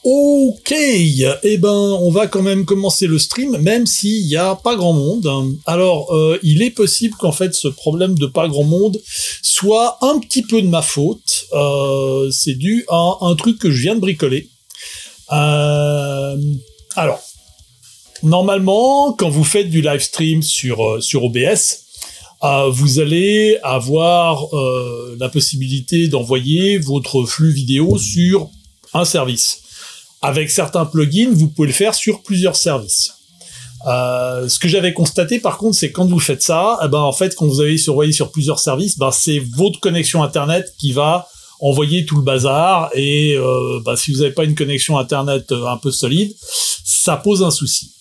Ok, eh ben, on va quand même commencer le stream, même s'il y a pas grand monde. Alors, il est possible qu'en fait, ce problème de pas grand monde soit un petit peu de ma faute. C'est dû à un truc que je viens de bricoler. Alors, normalement, quand vous faites du live stream sur OBS, vous allez avoir la possibilité d'envoyer votre flux vidéo sur un service. Avec certains plugins, vous pouvez le faire sur plusieurs services. Ce que j'avais constaté, par contre, c'est que quand vous faites ça, en fait, quand vous avez envoyé sur plusieurs services, c'est votre connexion Internet qui va envoyer tout le bazar. Et si vous n'avez pas une connexion Internet un peu solide, ça pose un souci.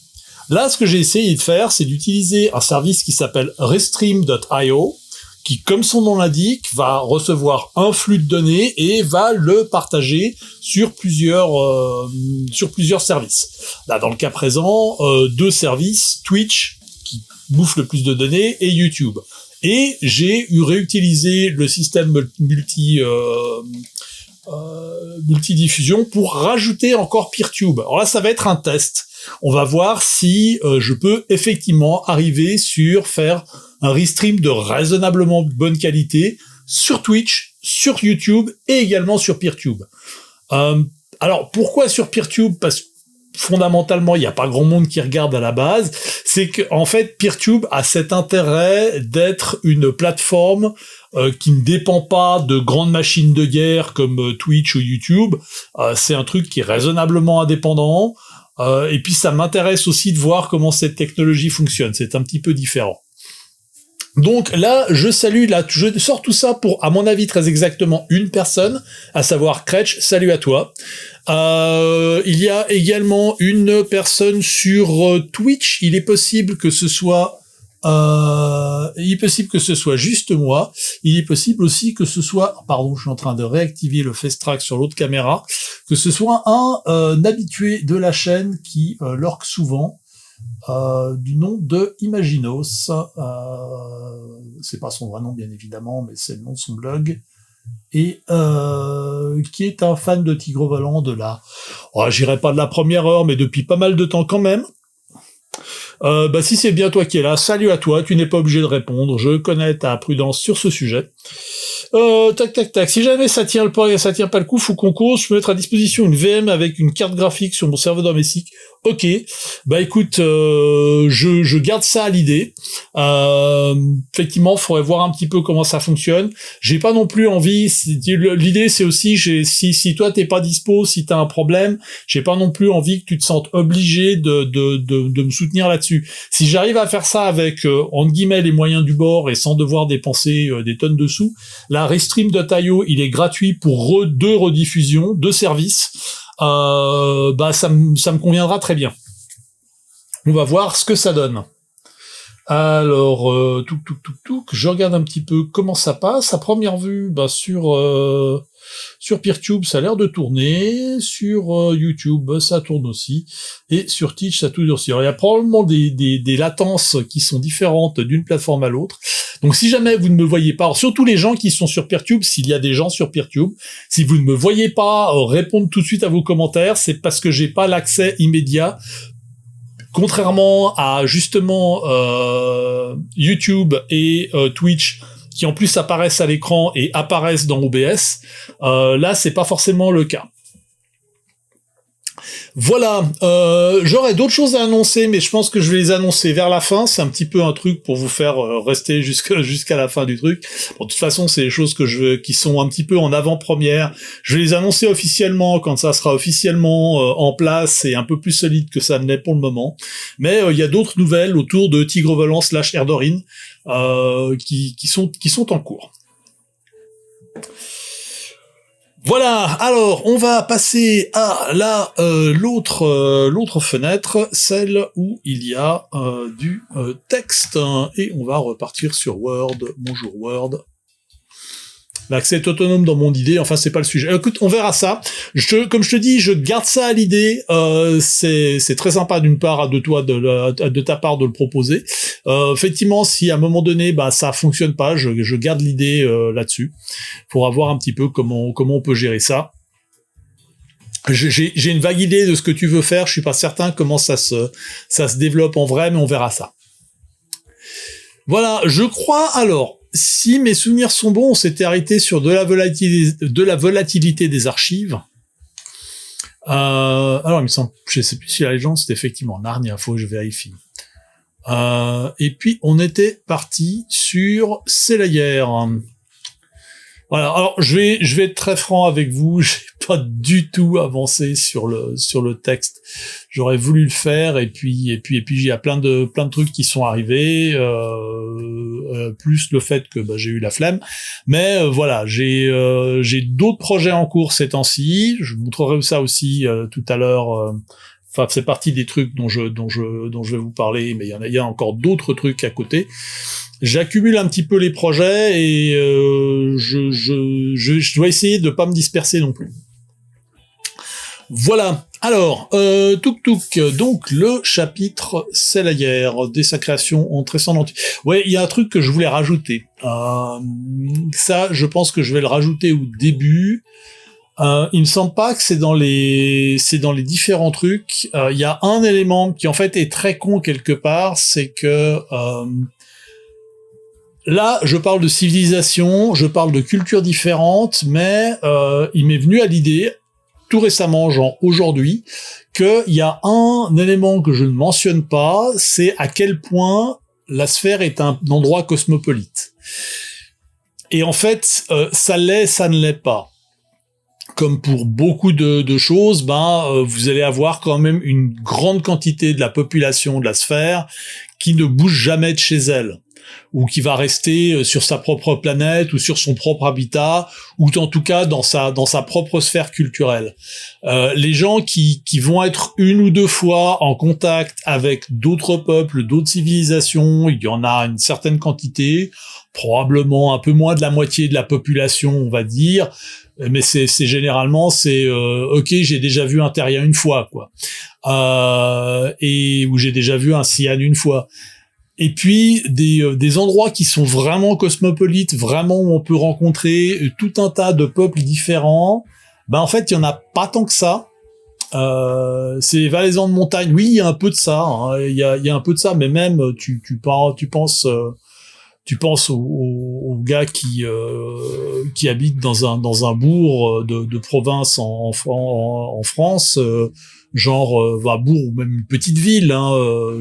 Là, ce que j'ai essayé de faire, c'est d'utiliser un service qui s'appelle Restream.io, qui, comme son nom l'indique, va recevoir un flux de données et va le partager sur plusieurs services. Là, dans le cas présent, deux services, Twitch, qui bouffe le plus de données, et YouTube. Et j'ai réutilisé le système multidiffusion pour rajouter encore PeerTube. Alors là, ça va être un test. On va voir si je peux effectivement arriver sur faire un restream de raisonnablement bonne qualité sur Twitch, sur YouTube et également sur PeerTube. Alors pourquoi sur PeerTube ? Parce que fondamentalement, il n'y a pas grand monde qui regarde à la base. C'est que en fait, PeerTube a cet intérêt d'être une plateforme qui ne dépend pas de grandes machines de guerre comme Twitch ou YouTube. C'est un truc qui est raisonnablement indépendant. Et puis ça m'intéresse aussi de voir comment cette technologie fonctionne. C'est un petit peu différent. Donc là, je sors tout ça pour, à mon avis, très exactement une personne, à savoir Kretsch. Salut à toi. Il y a également une personne sur Twitch. Il est possible que ce soit juste moi. Il est possible aussi que ce soit, pardon, je suis en train de réactiver le face track sur l'autre caméra, que ce soit un habitué de la chaîne qui lurk souvent. Du nom de Imaginos, c'est pas son vrai nom bien évidemment, mais c'est le nom de son blog, et qui est un fan de Tigre Volant j'irai pas de la première heure, mais depuis pas mal de temps quand même. Si c'est bien toi qui es là, salut à toi, tu n'es pas obligé de répondre, je connais ta prudence sur ce sujet. Tac. Si jamais ça tient pas le coup, faut qu'on cause. Je peux mettre à disposition une VM avec une carte graphique sur mon serveur domestique. Ok. Écoute, je garde ça à l'idée. Effectivement, faudrait voir un petit peu comment ça fonctionne. J'ai pas non plus envie. L'idée, c'est aussi, si toi t'es pas dispo, si t'as un problème, j'ai pas non plus envie que tu te sentes obligé de me soutenir là-dessus. Si j'arrive à faire ça avec entre guillemets les moyens du bord et sans devoir dépenser des tonnes de sous, la Restream.io, il est gratuit pour deux rediffusions, deux services. Ça me conviendra très bien. On va voir ce que ça donne. Alors, je regarde un petit peu comment ça passe. À première vue, sur PeerTube, ça a l'air de tourner. Sur YouTube, ça tourne aussi. Et sur Twitch, ça tourne aussi. Alors, il y a probablement des latences qui sont différentes d'une plateforme à l'autre. Donc, si jamais vous ne me voyez pas, alors, surtout les gens qui sont sur PeerTube, s'il y a des gens sur PeerTube, si vous ne me voyez pas répondre tout de suite à vos commentaires, c'est parce que j'ai pas l'accès immédiat. Contrairement à justement YouTube et Twitch, qui en plus apparaissent à l'écran et apparaissent dans OBS, là c'est pas forcément le cas. Voilà, j'aurais d'autres choses à annoncer, mais je pense que je vais les annoncer vers la fin. C'est un petit peu un truc pour vous faire rester jusqu'à la fin du truc. Bon, de toute façon, c'est des choses qui sont un petit peu en avant-première. Je vais les annoncer officiellement quand ça sera officiellement en place et un peu plus solide que ça ne l'est pour le moment. Mais il y a d'autres nouvelles autour de Tigre Volant / Erdorin qui sont en cours. Voilà, alors on va passer à l'autre fenêtre, celle où il y a du texte, et on va repartir sur Word. Bonjour Word. L'accès est autonome dans mon idée, enfin c'est pas le sujet. Écoute, on verra ça. Comme je te dis, je garde ça à l'idée. C'est très sympa d'une part de ta part de le proposer. Effectivement, si à un moment donné, ça fonctionne pas, je garde l'idée là-dessus pour avoir un petit peu comment on peut gérer ça. J'ai une vague idée de ce que tu veux faire. Je suis pas certain comment ça se développe en vrai, mais on verra ça. Voilà, je crois alors. Si mes souvenirs sont bons, on s'était arrêté sur de la volatilité des archives. Alors, il me semble, je sais plus si la légende c'était effectivement Narnia, faut que je vérifie. Et puis on était parti sur C'est la guerre. Voilà. Alors je vais être très franc avec vous. J'ai pas du tout avancé sur le texte. J'aurais voulu le faire et puis il y a plein de trucs qui sont arrivés. Plus le fait que j'ai eu la flemme. Mais voilà, j'ai d'autres projets en cours ces temps-ci. Je vous montrerai ça aussi tout à l'heure. Enfin, c'est partie des trucs dont je vais vous parler, mais il y a encore d'autres trucs à côté. J'accumule un petit peu les projets et je dois essayer de pas me disperser non plus. Voilà. Alors, donc le chapitre C'est la guerre, dès sa création en 1398. Ouais, il y a un truc que je voulais rajouter. Ça, je pense que je vais le rajouter au début. Il me semble pas que c'est dans les différents trucs. Il y a un élément qui en fait est très con quelque part, c'est que là, je parle de civilisation, je parle de cultures différentes, mais il m'est venu à l'idée tout récemment, genre aujourd'hui, qu'il y a un élément que je ne mentionne pas, c'est à quel point la sphère est un endroit cosmopolite. Et en fait, ça l'est, ça ne l'est pas. Comme pour beaucoup de choses, vous allez avoir quand même une grande quantité de la population de la sphère qui ne bouge jamais de chez elle, ou qui va rester sur sa propre planète, ou sur son propre habitat, ou en tout cas dans sa propre sphère culturelle. Les gens qui vont être une ou deux fois en contact avec d'autres peuples, d'autres civilisations, il y en a une certaine quantité, probablement un peu moins de la moitié de la population, on va dire, mais c'est généralement ok, j'ai déjà vu un terrien une fois, quoi, et ou j'ai déjà vu un Sian une fois. Et puis des endroits qui sont vraiment cosmopolites, vraiment où on peut rencontrer tout un tas de peuples différents. En fait, il y en a pas tant que ça. C'est les valaisans de montagne. Oui, il y a un peu de ça. Il y a un peu de ça, mais même tu penses aux gars qui habitent dans un bourg de province en France, genre bourg ou même une petite ville,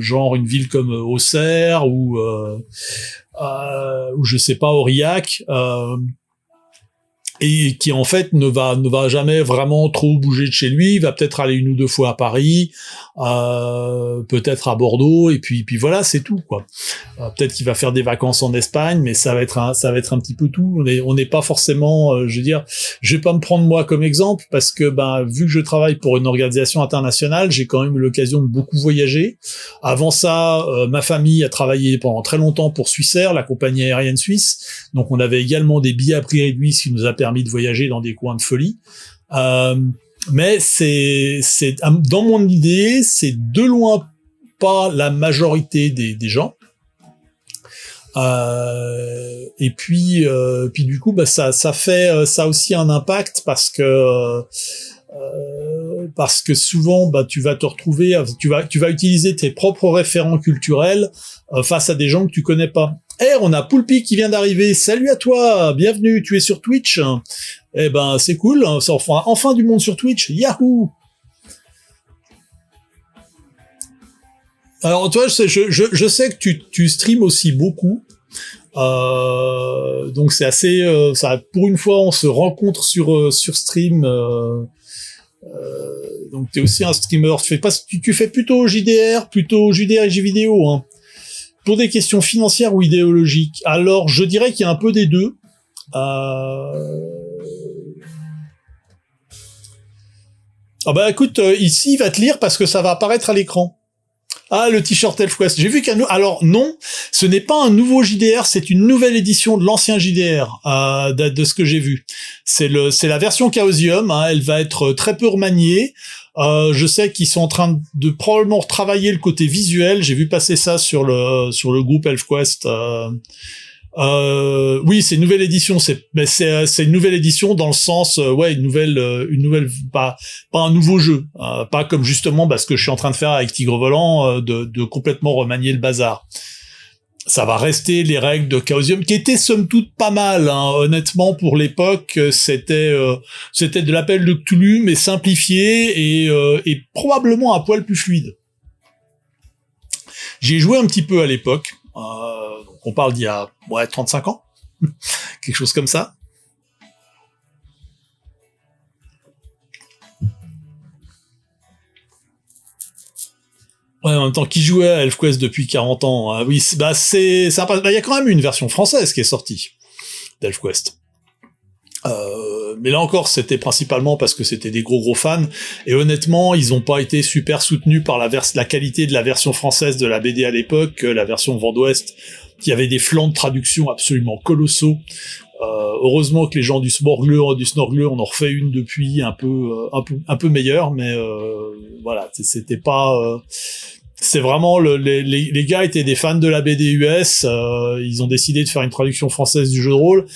genre une ville comme Auxerre ou je sais pas, Aurillac, et qui en fait ne va jamais vraiment trop bouger de chez lui. Il va peut-être aller une ou deux fois à Paris, peut-être à Bordeaux, et puis voilà, c'est tout, quoi. Peut-être qu'il va faire des vacances en Espagne, mais ça va être un petit peu tout. On n'est pas forcément, je veux dire, je vais pas me prendre moi comme exemple, parce que vu que je travaille pour une organisation internationale, j'ai quand même eu l'occasion de beaucoup voyager. Avant ça, ma famille a travaillé pendant très longtemps pour Swissair, la compagnie aérienne suisse, donc on avait également des billets à prix réduit, ce qui nous a permis de voyager dans des coins de folie. Mais c'est dans mon idée, c'est de loin pas la majorité des gens. Et puis du coup, ça fait ça aussi un impact, parce que souvent tu vas te retrouver, tu vas utiliser tes propres référents culturels face à des gens que tu connais pas. On a Poulpi qui vient d'arriver. Salut à toi, bienvenue. Tu es sur Twitch. C'est cool. C'est enfin du monde sur Twitch. Yahoo. Alors toi, je sais que tu streams aussi beaucoup. Donc c'est assez. Ça, pour une fois, on se rencontre sur stream. Donc t'es aussi un streamer. Tu fais plutôt JDR et jeux vidéo, hein. Pour des questions financières ou idéologiques, alors je dirais qu'il y a un peu des deux. Écoute, ici il va te lire parce que ça va apparaître à l'écran. Ah, le t-shirt ElfQuest. J'ai vu alors non, ce n'est pas un nouveau JDR, c'est une nouvelle édition de l'ancien JDR, de ce que j'ai vu. C'est la version Chaosium, elle va être très peu remaniée. Je sais qu'ils sont en train de probablement retravailler le côté visuel. J'ai vu passer ça sur le groupe ElfQuest. Oui, c'est une nouvelle édition. C'est une nouvelle édition dans le sens, une nouvelle, pas un nouveau jeu, pas comme justement ce que je suis en train de faire avec Tigre Volant, de complètement remanier le bazar. Ça va rester les règles de Chaosium, qui étaient somme toute pas mal, hein. Honnêtement, pour l'époque, c'était de l'appel de Cthulhu, mais simplifié et probablement un poil plus fluide. J'ai joué un petit peu à l'époque. On parle d'il y a 35 ans, quelque chose comme ça. Ouais, en même temps, qui jouait à ElfQuest depuis 40 ans, hein. Oui, c'est sympa. Il y a quand même une version française qui est sortie d'ElfQuest. Mais là encore, c'était principalement parce que c'était des gros fans, et honnêtement, ils ont pas été super soutenus par la qualité de la version française de la BD à l'époque, la version Vent d'Ouest, qui avait des flancs de traduction absolument colossaux. Heureusement que les gens du Snorgle en ont refait une depuis un peu meilleure, mais voilà, c'était pas. C'est vraiment les gars étaient des fans de la BD US. Ils ont décidé de faire une traduction française du jeu de rôle.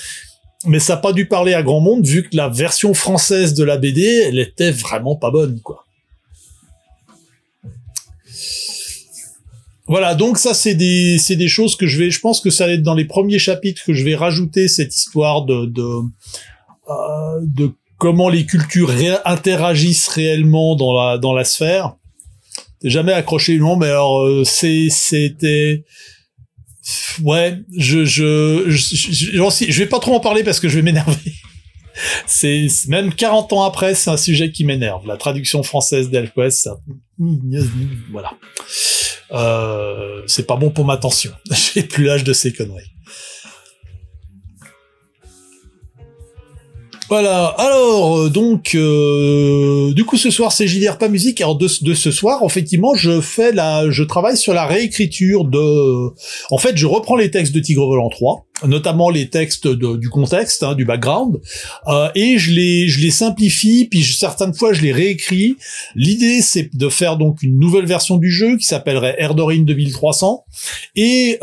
Mais ça n'a pas dû parler à grand monde, vu que la version française de la BD, elle était vraiment pas bonne, quoi. Voilà, donc ça, c'est des choses que je pense que ça va être dans les premiers chapitres que je vais rajouter cette histoire de comment les cultures interagissent réellement dans la sphère. J'ai jamais accroché le nom, mais alors, c'était... Ouais, je vais pas trop en parler parce que je vais m'énerver. C'est même 40 ans après, c'est un sujet qui m'énerve. La traduction française d'ElfQuest, ça... voilà. C'est pas bon pour ma tension. J'ai plus l'âge de ces conneries. Voilà, alors, donc, du coup, ce soir, c'est JDR pas musique. Alors, de ce soir, effectivement, je travaille sur la réécriture en fait, je reprends les textes de Tigre Volant 3, notamment les textes du contexte, hein, du background, et je les simplifie, puis certaines fois, je les réécris. L'idée, c'est de faire donc une nouvelle version du jeu qui s'appellerait Erdorin 2300, et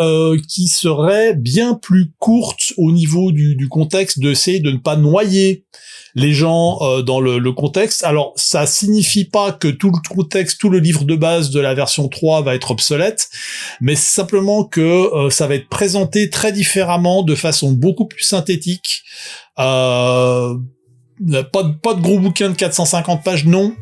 qui serait bien plus courte au niveau du contexte, d'essayer de ne pas noyer les gens dans le contexte. Alors, ça signifie pas que tout le contexte, tout le livre de base de la version 3 va être obsolète, mais simplement que ça va être présenté très différemment, de façon beaucoup plus synthétique. Pas de gros bouquin de 450 pages, non.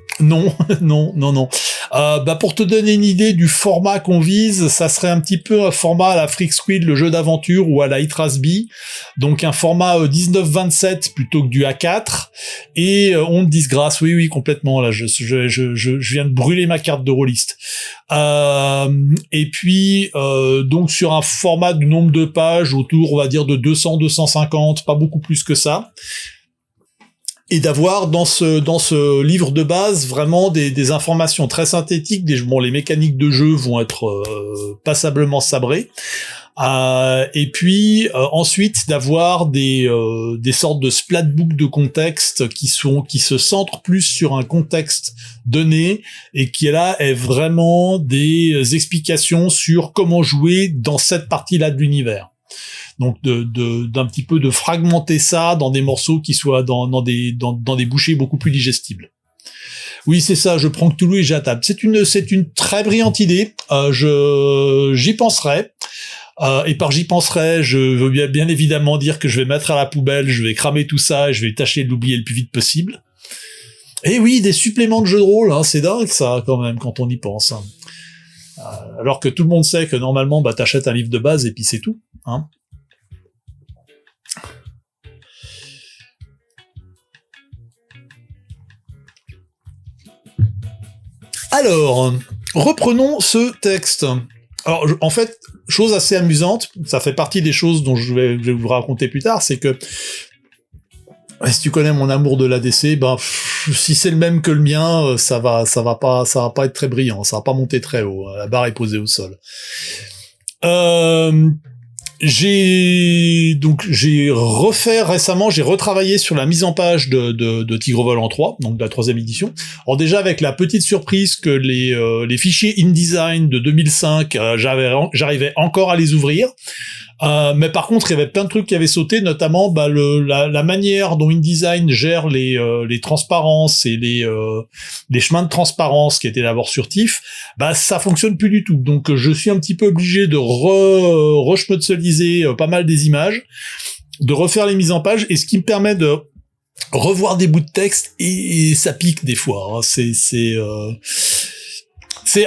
Pour te donner une idée du format qu'on vise, ça serait un petit peu un format à la Freak Squid, le jeu d'aventure, ou à la Itrasby, donc un format 19-27 plutôt que du A4, et on disgrâce, oui, complètement, là, je viens de brûler ma carte de rôliste. Et puis, donc sur un format du nombre de pages autour, on va dire, de 200-250, pas beaucoup plus que ça. Et d'avoir dans ce livre de base vraiment des informations très synthétiques. Les mécaniques de jeu vont être passablement sabrées. Et puis ensuite d'avoir des sortes de splatbooks de contexte qui se centrent plus sur un contexte donné, et qui là est vraiment des explications sur comment jouer dans cette partie-là de l'univers. Donc d'un petit peu de fragmenter ça dans des morceaux qui soient dans des bouchées beaucoup plus digestibles. Oui, c'est ça, je prends Cthulhu et j'attable. C'est une très brillante idée. J'y penserai. Et par j'y penserai, je veux bien évidemment dire que je vais mettre à la poubelle, je vais cramer tout ça et je vais tâcher de l'oublier le plus vite possible. Et oui, des suppléments de jeux de rôle, hein, c'est dingue ça quand même quand on y pense. Hein. Alors que tout le monde sait que normalement, t'achètes un livre de base et puis c'est tout. Hein. Alors, reprenons ce texte. Alors, en fait, chose assez amusante, ça fait partie des choses dont je vais vous raconter plus tard, c'est que si tu connais mon amour de l'ADC, si c'est le même que le mien, ça va pas être très brillant, ça va pas monter très haut. La barre est posée au sol. J'ai retravaillé sur la mise en page de Tigre Volant 3, donc de la 3e édition. Alors déjà avec la petite surprise que les fichiers InDesign de 2005, j'arrivais encore à les ouvrir. Mais par contre, il y avait plein de trucs qui avaient sauté, notamment la manière dont InDesign gère les transparences et les chemins de transparence qui étaient d'abord sur TIFF, ça fonctionne plus du tout. Donc je suis un petit peu obligé de reschmotzeliser pas mal des images, de refaire les mises en page, et ce qui me permet de revoir des bouts de texte, et ça pique des fois. Hein.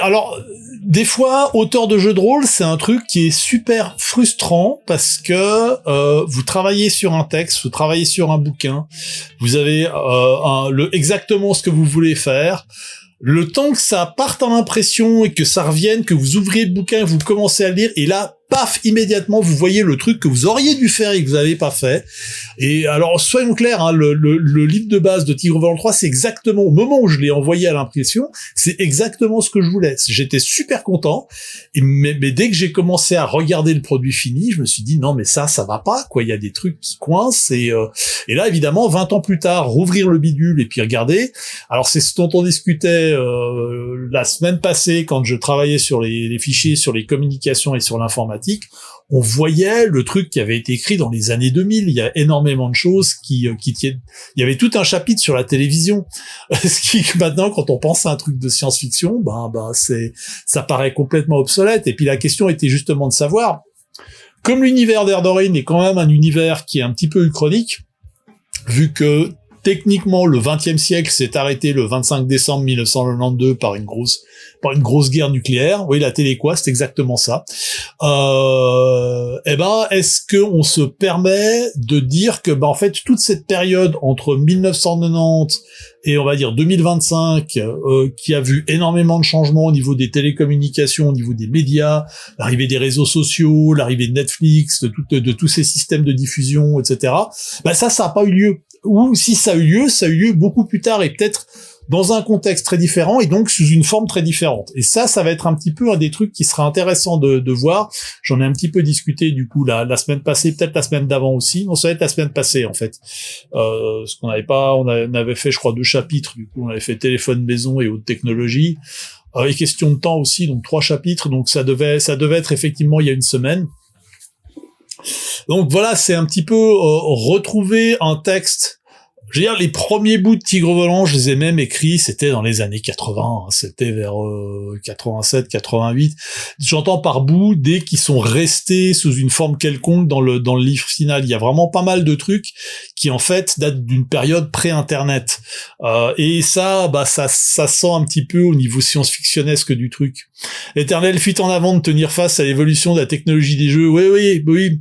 Alors, des fois, auteur de jeux de rôle, c'est un truc qui est super frustrant parce que vous travaillez sur un texte, vous travaillez sur un bouquin, vous avez exactement ce que vous voulez faire. Le temps que ça parte en impression et que ça revienne, que vous ouvriez le bouquin, vous commencez à le lire, et là, paf, immédiatement, vous voyez le truc que vous auriez dû faire et que vous n'avez pas fait. Et alors, soyons clairs, hein, le livre de base de Tigre Volant 3, c'est exactement, au moment où je l'ai envoyé à l'impression, c'est exactement ce que je voulais. J'étais super content, mais dès que j'ai commencé à regarder le produit fini, je me suis dit, non, mais ça va pas, quoi. Il y a des trucs qui coincent, et là, évidemment, 20 ans plus tard, rouvrir le bidule et puis regarder. Alors, c'est ce dont on discutait la semaine passée quand je travaillais sur les fichiers, sur les communications et sur l'informatique. On voyait le truc qui avait été écrit dans les années 2000. Il y a énormément de choses qui tiennent. Il y avait tout un chapitre sur la télévision. Ce qui, maintenant, quand on pense à un truc de science-fiction, ça paraît complètement obsolète. Et puis la question était justement de savoir, comme l'univers d'Erdorine est quand même un univers qui est un petit peu uchronique, vu que techniquement, le XXe siècle s'est arrêté le 25 décembre 1992 par une grosse guerre nucléaire. Oui, la télé quoi, c'est exactement ça. Est-ce que on se permet de dire que, en fait, toute cette période entre 1990 et on va dire 2025, qui a vu énormément de changements au niveau des télécommunications, au niveau des médias, l'arrivée des réseaux sociaux, l'arrivée de Netflix, de tous ces systèmes de diffusion, etc. Ça n'a pas eu lieu. Ou si ça a eu lieu beaucoup plus tard, et peut-être dans un contexte très différent, et donc sous une forme très différente. Et ça va être un petit peu un des trucs qui sera intéressant de voir. J'en ai un petit peu discuté du coup la semaine passée, peut-être la semaine d'avant aussi. Non, ça va être la semaine passée en fait. Parce qu'on on avait fait, je crois, 2 chapitres. Du coup, on avait fait téléphone maison et haute technologie. Et question de temps aussi, donc 3 chapitres. Donc ça devait être effectivement il y a une semaine. Donc voilà, c'est un petit peu retrouver un texte. Je veux dire, les premiers bouts de Tigre Volant, je les ai même écrits, c'était dans les années 80, hein, c'était vers 87, 88. J'entends par bout des qui sont restés sous une forme quelconque dans le livre final. Il y a vraiment pas mal de trucs qui en fait datent d'une période pré-internet. Et ça sent un petit peu au niveau science-fictionnesque du truc. L'éternelle fuite en avant de tenir face à l'évolution de la technologie des jeux. Oui.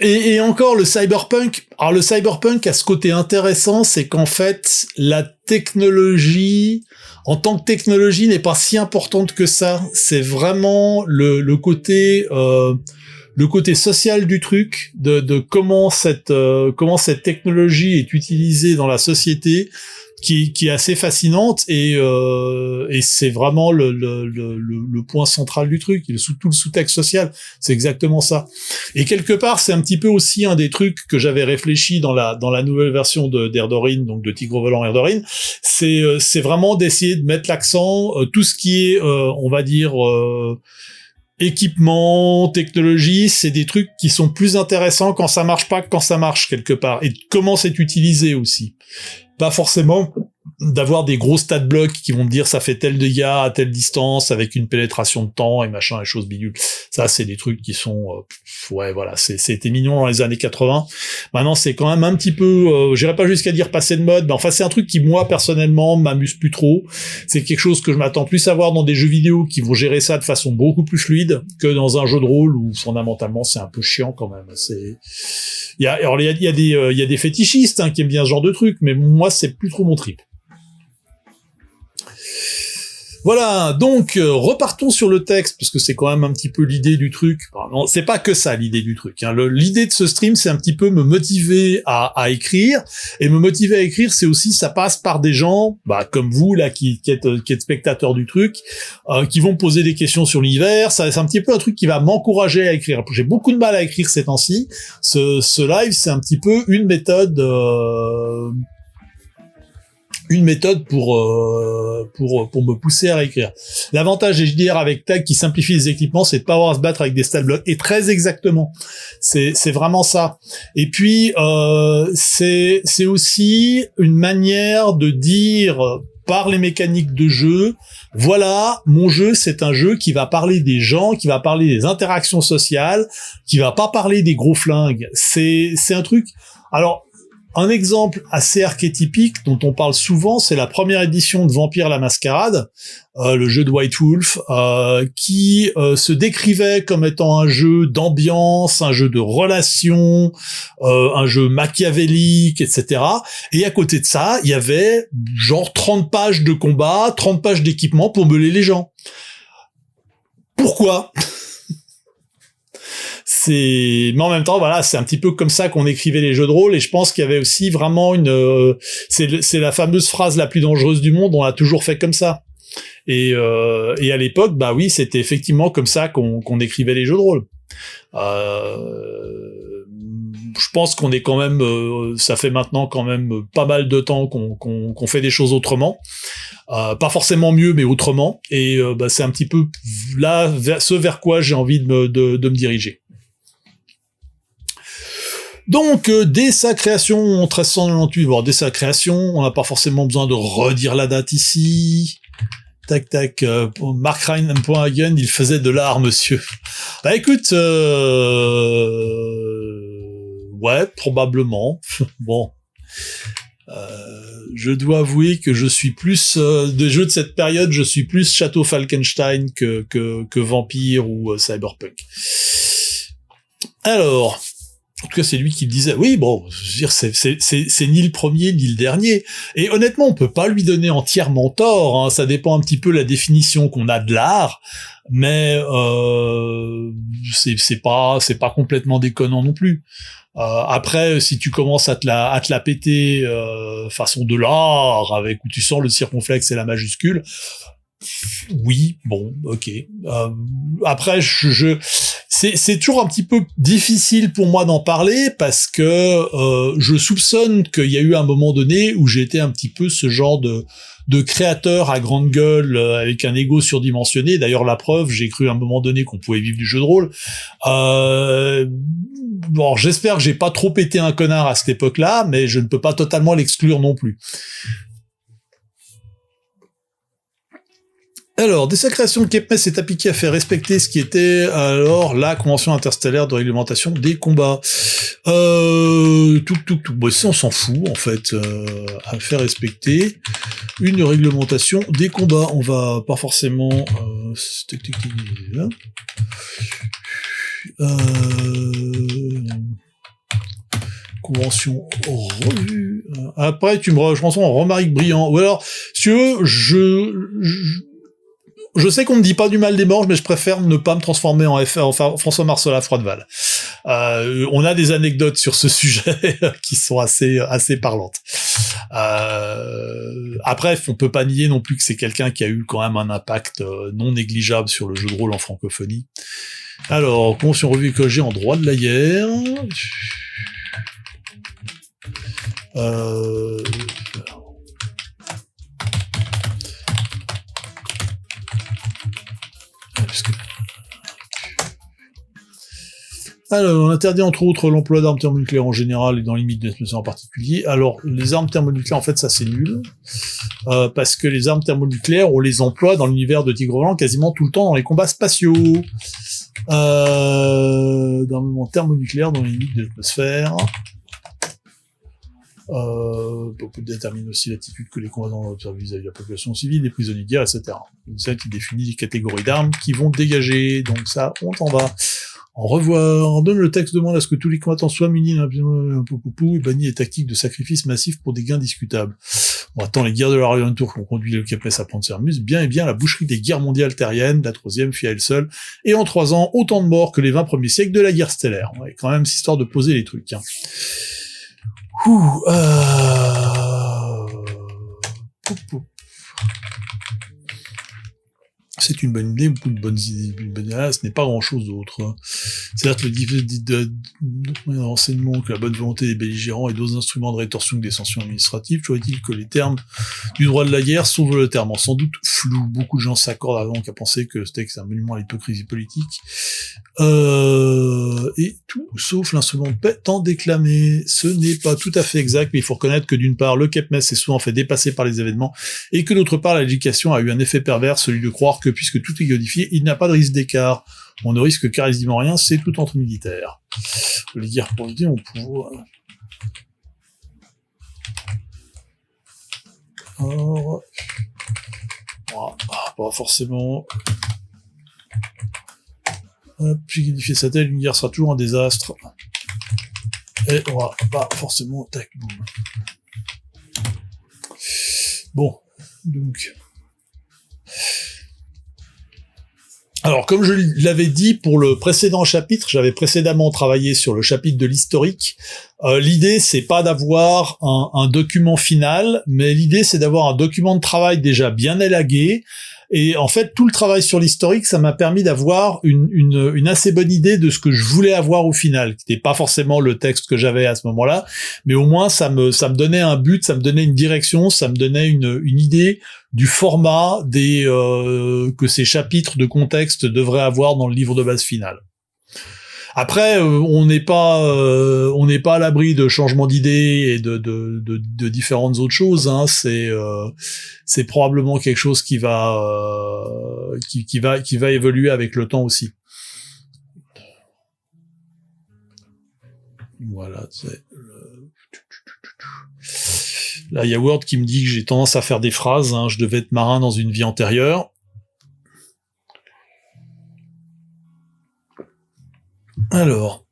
Et encore le cyberpunk. Alors le cyberpunk a ce côté intéressant, c'est qu'en fait la technologie en tant que technologie n'est pas si importante que ça. C'est vraiment le côté social du truc, de comment cette technologie est utilisée dans la société, qui est assez fascinante, et c'est vraiment le point central du truc, tout le sous-texte social, c'est exactement ça. Et quelque part, c'est un petit peu aussi un des trucs que j'avais réfléchi dans la nouvelle version d'Erdorine, donc de Tigre Volant Erdorine, c'est vraiment d'essayer de mettre l'accent, tout ce qui est, on va dire, équipement, technologie, c'est des trucs qui sont plus intéressants quand ça marche pas que quand ça marche quelque part, et comment c'est utilisé aussi. Pas forcément d'avoir des gros stat blocks qui vont me dire ça fait tel dégât à telle distance avec une pénétration de temps et machin et choses bidules. Ça, c'est des trucs qui sont c'était mignon dans les années 80. Maintenant, c'est quand même un petit peu, j'irais pas jusqu'à dire passer de mode, mais enfin c'est un truc qui moi personnellement m'amuse plus trop. C'est quelque chose que je m'attends plus à voir dans des jeux vidéo qui vont gérer ça de façon beaucoup plus fluide que dans un jeu de rôle où fondamentalement c'est un peu chiant quand même. Il y a des fétichistes qui aiment bien ce genre de truc, mais moi c'est plus trop mon trip. Voilà, donc repartons sur le texte, parce que c'est quand même un petit peu l'idée du truc. Enfin, non, c'est pas que ça l'idée du truc. L'idée de ce stream, c'est un petit peu me motiver à écrire, et me motiver à écrire, c'est aussi, ça passe par des gens, comme vous là, qui êtes spectateurs du truc, qui vont poser des questions sur l'univers. C'est un petit peu un truc qui va m'encourager à écrire. J'ai beaucoup de mal à écrire ces temps-ci. Ce live, c'est un petit peu une méthode une méthode pour me pousser à réécrire. L'avantage des JDR avec Tag qui simplifie les équipements, c'est de pas avoir à se battre avec des stat blocks. Et très exactement, c'est vraiment ça. Et puis c'est aussi une manière de dire par les mécaniques de jeu, voilà, mon jeu, c'est un jeu qui va parler des gens, qui va parler des interactions sociales, qui va pas parler des gros flingues. C'est un truc. Alors, un exemple assez archétypique dont on parle souvent, c'est la première édition de Vampire la Mascarade, le jeu de White Wolf, qui se décrivait comme étant un jeu d'ambiance, un jeu de relations, un jeu machiavélique, etc. Et à côté de ça, il y avait genre 30 pages de combat, 30 pages d'équipement pour meuler les gens. Pourquoi ? Mais en même temps, voilà, c'est un petit peu comme ça qu'on écrivait les jeux de rôle, et je pense qu'il y avait aussi vraiment c'est la fameuse phrase la plus dangereuse du monde, on l'a toujours fait comme ça. Et à l'époque, bah oui, c'était effectivement comme ça qu'on écrivait les jeux de rôle. Je pense qu'on est quand même, ça fait maintenant quand même pas mal de temps qu'on fait des choses autrement. Pas forcément mieux, mais autrement. Et bah, c'est un petit peu là, ce vers quoi j'ai envie de me diriger. Donc, dès sa création en 1398, bon, dès sa création, on n'a pas forcément besoin de redire la date ici. Tac, tac, Mark Reinhagen, il faisait de l'art, monsieur. Bah écoute, ouais, probablement. Bon. Je dois avouer que je suis plus des jeux de cette période, je suis plus Château Falkenstein que Vampire ou Cyberpunk. Alors, en tout cas, c'est lui qui le disait. Oui, bon, je veux dire, c'est ni le premier ni le dernier. Et honnêtement, on peut pas lui donner entièrement tort. Hein. Ça dépend un petit peu de la définition qu'on a de l'art, mais c'est pas complètement déconnant non plus. Après, si tu commences à te la péter façon de l'art, avec où tu sens le circonflexe et la majuscule, oui, bon, ok. Après, c'est toujours un petit peu difficile pour moi d'en parler parce que je soupçonne qu'il y a eu un moment donné où j'ai été un petit peu ce genre de créateur à grande gueule avec un ego surdimensionné. D'ailleurs, la preuve, j'ai cru à un moment donné qu'on pouvait vivre du jeu de rôle. Bon, j'espère que j'ai pas trop été un connard à cette époque-là, mais je ne peux pas totalement l'exclure non plus. Alors, dès sa création, Kepnes s'est appliqué à faire respecter ce qui était alors la Convention interstellaire de réglementation des combats. Bon, ça on s'en fout en fait, à faire respecter une réglementation des combats. On va pas forcément convention revue. Après, je pense en Romaric Briand. Ou alors, si tu veux, je sais qu'on ne dit pas du mal des morges, mais je préfère ne pas me transformer en François Marceau Froideval. On a des anecdotes sur ce sujet qui sont assez parlantes. Après, on peut pas nier non plus que c'est quelqu'un qui a eu quand même un impact non négligeable sur le jeu de rôle en francophonie. Alors, convention revue écologie en droit de la guerre. Alors, on interdit entre autres l'emploi d'armes thermonucléaires en général et dans les limites d'explosion en particulier. Alors, les armes thermonucléaires, en fait, ça c'est nul, parce que les armes thermonucléaires, on les emploie dans l'univers de Tigre Blanc quasiment tout le temps dans les combats spatiaux. D'armement thermonucléaire dans les limites de l'atmosphère. On peut déterminer aussi l'attitude que les combattants observent vis-à-vis de la population civile, des prisonniers de guerre, etc. C'est ça qui définit les catégories d'armes qui vont dégager. Donc ça, on t'en va. Au revoir. Le texte demande à ce que tous les combattants soient munis d'un poupou et bannis les tactiques de sacrifice massif pour des gains discutables. On attend les guerres de l'Orient Tour qui ont conduit le Kepnes à prendre Sermus, bien et bien la boucherie des guerres mondiales terriennes, la troisième fut à elle seule, et en 3 ans, autant de morts que les 20 premiers siècles de la guerre stellaire. Ouais, quand même, c'est histoire de poser les trucs, hein. C'est une bonne idée, beaucoup de bonnes idées, une bonne idée, ce n'est pas grand-chose d'autre. C'est-à-dire que le renseignement que la bonne volonté des belligérants et d'autres instruments de rétorsion que des sanctions administratives, toujours est-il que les termes du droit de la guerre sont volontairement sans doute flous. Beaucoup de gens s'accordent avant qu'à penser que ce texte est un monument à l'hypocrisie politique. Et tout sauf l'instrument de paix tant déclamé. Ce n'est pas tout à fait exact, mais il faut reconnaître que d'une part, le Kepmes est souvent fait dépasser par les événements, et que d'autre part, l'éducation a eu un effet pervers, celui de croire que puisque tout est codifié, il n'y a pas de risque d'écart. On ne risque quasiment rien, c'est tout entre militaires. Je veux dire, pour l'idée, on pourrait... Alors... pas forcément... Puis qualifier sa tête, une guerre sera toujours un désastre. Et on va pas forcément... Tac, boum. Bon, donc... Alors, comme je l'avais dit pour le précédent chapitre, j'avais précédemment travaillé sur le chapitre de l'historique. L'idée, c'est pas d'avoir un document final, mais l'idée, c'est d'avoir un document de travail déjà bien élagué. Et en fait, tout le travail sur l'historique, ça m'a permis d'avoir une assez bonne idée de ce que je voulais avoir au final, qui n'était pas forcément le texte que j'avais à ce moment-là, mais au moins ça me donnait un but, ça me donnait une direction, ça me donnait une idée du format que ces chapitres de contexte devraient avoir dans le livre de base final. Après, on n'est pas à l'abri de changements d'idées et de différentes autres choses. Hein. C'est probablement quelque chose qui va évoluer avec le temps aussi. Voilà. Là, il y a Word qui me dit que j'ai tendance à faire des phrases. Hein. Je devais être marin dans une vie antérieure. Alors,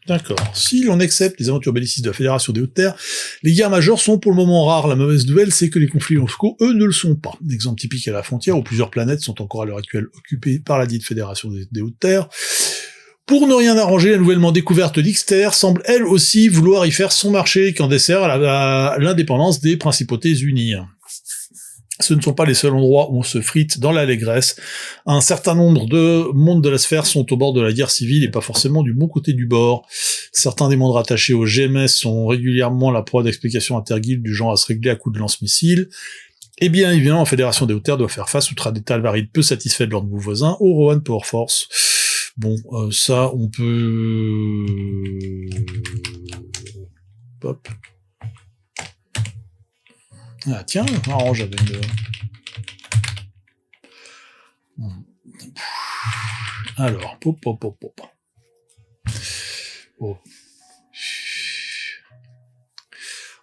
d'accord. Si l'on accepte les aventures bellicistes de la Fédération des Hautes-Terres, les guerres majeures sont pour le moment rares. La mauvaise nouvelle, c'est que les conflits locaux, eux, ne le sont pas. Exemple typique à la frontière, où plusieurs planètes sont encore à l'heure actuelle occupées par la dite Fédération des Hautes-Terres. Pour ne rien arranger, la nouvellement découverte d'Ixter semble elle aussi vouloir y faire son marché, qui en dessert à l'indépendance des Principautés Unies. Ce ne sont pas les seuls endroits où on se frite dans l'allégresse. Un certain nombre de mondes de la sphère sont au bord de la guerre civile et pas forcément du bon côté du bord. Certains des mondes rattachés au GMS sont régulièrement la proie d'explications interguildes du genre à se régler à coups de lance-missiles. Et bien évidemment, la Fédération des Hautes-Terres doit faire face, outre à des Talvarides peu satisfaits de leurs nouveaux voisins, au Rohan Power Force. Bon, ça, on peut... Hop. Ah tiens, marrant, j'avais une... Alors, pop. Oh.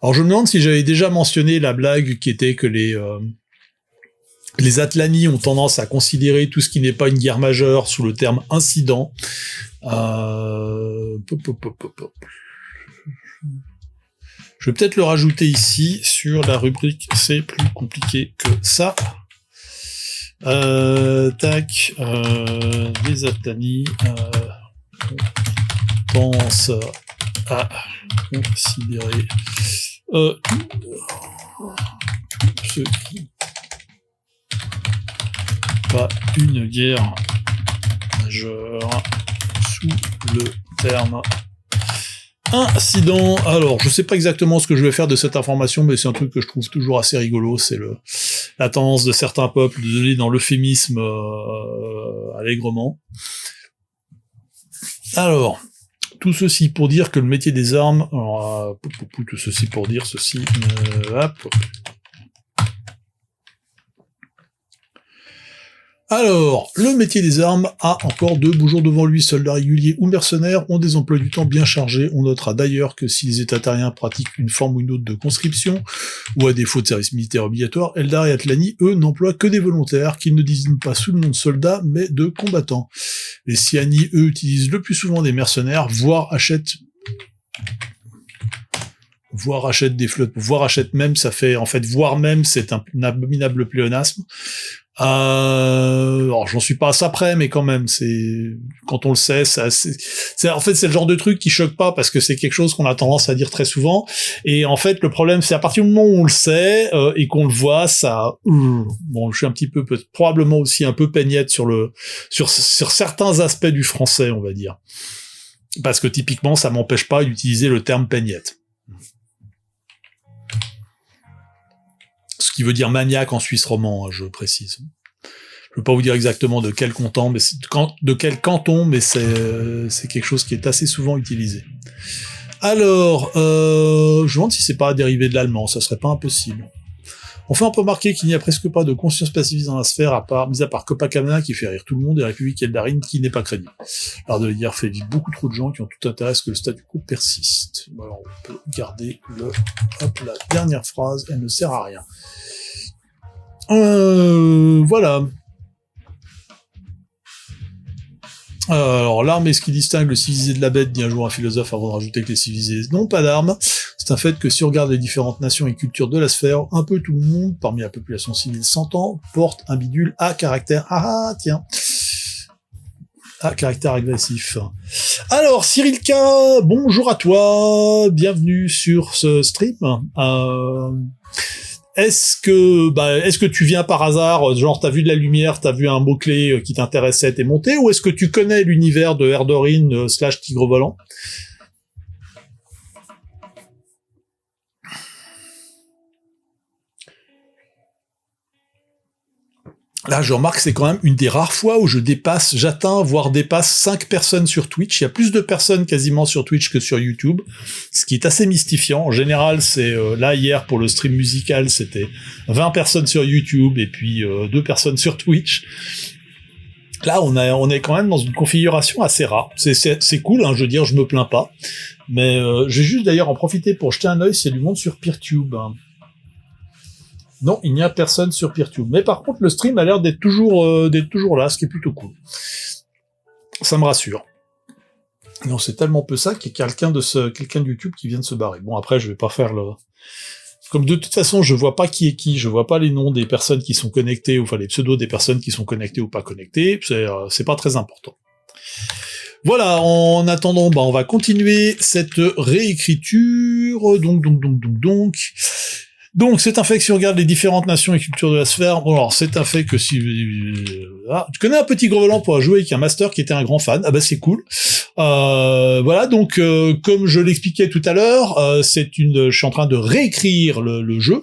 Alors je me demande si j'avais déjà mentionné la blague qui était que les Atlani ont tendance à considérer tout ce qui n'est pas une guerre majeure sous le terme incident. Je vais peut-être le rajouter ici sur la rubrique c'est plus compliqué que ça. Les Atlani pensent à considérer tout ce qui pas une guerre majeure sous le terme incident. Alors, je sais pas exactement ce que je vais faire de cette information, mais c'est un truc que je trouve toujours assez rigolo, c'est la tendance de certains peuples de donner dans l'euphémisme allègrement. Alors, tout ceci pour dire que le métier des armes... Alors, tout ceci pour dire ceci... Alors, le métier des armes a encore de beaux jours devant lui. Soldats réguliers ou mercenaires ont des emplois du temps bien chargés. On notera d'ailleurs que si les États-terriens pratiquent une forme ou une autre de conscription, ou à défaut de service militaire obligatoire, Eldar et Atlani, eux, n'emploient que des volontaires, qu'ils ne désignent pas sous le nom de soldats, mais de combattants. Les Siani, eux, utilisent le plus souvent des mercenaires, voire achètent des flottes, voire achètent même, ça fait, en fait, voire même, c'est un abominable pléonasme. Alors j'en suis pas à ça près, mais quand même, quand on le sait, en fait c'est le genre de truc qui choque pas parce que c'est quelque chose qu'on a tendance à dire très souvent. Et en fait le problème c'est à partir du moment où on le sait et qu'on le voit, bon, je suis un petit peu probablement aussi un peu peignette sur certains aspects du français, on va dire, parce que typiquement ça m'empêche pas d'utiliser le terme peignette. Ce qui veut dire maniaque en suisse romand, hein, je précise. Je peux pas vous dire exactement de quel canton, mais c'est quelque chose qui est assez souvent utilisé. Alors, je me demande si c'est pas dérivé de l'allemand, ça serait pas impossible. Enfin, on peut remarquer qu'il n'y a presque pas de conscience pacifiste dans la sphère, mis à part Copacabana qui fait rire tout le monde et République Eldarine qui n'est pas crédible. L'art de l'hier fait vivre beaucoup trop de gens qui ont tout intérêt à ce que le statu quo persiste. Alors, on peut garder la dernière phrase, elle ne sert à rien. Voilà. Alors, l'arme est ce qui distingue le civilisé de la bête, dit un jour un philosophe avant de rajouter que les civilisés n'ont pas d'armes. C'est un fait que si on regarde les différentes nations et cultures de la sphère, un peu tout le monde, parmi la population civile s'entend, porte un bidule à caractère, à caractère agressif. Alors, Cyril K, bonjour à toi, bienvenue sur ce stream. Est-ce que tu viens par hasard, genre t'as vu de la lumière, t'as vu un mot-clé qui t'intéressait, t'es monté, ou est-ce que tu connais l'univers de Erdorin / Tigre Volant? Là, je remarque que c'est quand même une des rares fois où j'atteins, voire dépasse 5 personnes sur Twitch. Il y a plus de personnes quasiment sur Twitch que sur YouTube, ce qui est assez mystifiant. En général, c'est là hier pour le stream musical, c'était 20 personnes sur YouTube et puis 2 personnes sur Twitch. Là, on est quand même dans une configuration assez rare. C'est cool, hein, je veux dire, je me plains pas. Mais je vais juste d'ailleurs en profiter pour jeter un œil s'il y a du monde sur Peertube. Non, il n'y a personne sur Peertube. Mais par contre, le stream a l'air d'être toujours là, ce qui est plutôt cool. Ça me rassure. Non, c'est tellement peu ça qu'il y a quelqu'un de YouTube qui vient de se barrer. Bon, après, je vais pas faire comme de toute façon, je vois pas qui est qui, je vois pas les noms des personnes qui sont connectées, ou enfin les pseudos des personnes qui sont connectées ou pas connectées, c'est pas très important. Voilà, en attendant, on va continuer cette réécriture, donc, c'est un fait que si on regarde les différentes nations et cultures de la sphère, bon, alors, c'est un fait que si... tu connais un petit gros volant pour jouer avec un master qui était un grand fan, c'est cool. Voilà, donc, comme je l'expliquais tout à l'heure, je suis en train de réécrire le jeu,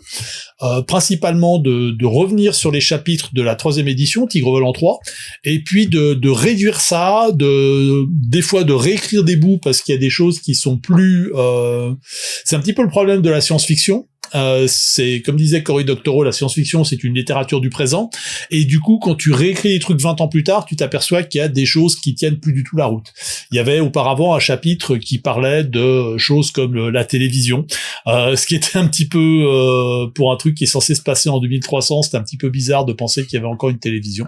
principalement de revenir sur les chapitres de la 3e édition, Tigre Volant 3, et puis de réduire ça, des fois de réécrire des bouts, parce qu'il y a des choses qui sont plus... c'est un petit peu le problème de la science-fiction. C'est comme disait Cory Doctorow, la science-fiction c'est une littérature du présent, et du coup quand tu réécris les trucs 20 ans plus tard, tu t'aperçois qu'il y a des choses qui tiennent plus du tout la route. Il y avait auparavant un chapitre qui parlait de choses comme la télévision, ce qui était un petit peu pour un truc qui est censé se passer en 2300, c'était un petit peu bizarre de penser qu'il y avait encore une télévision,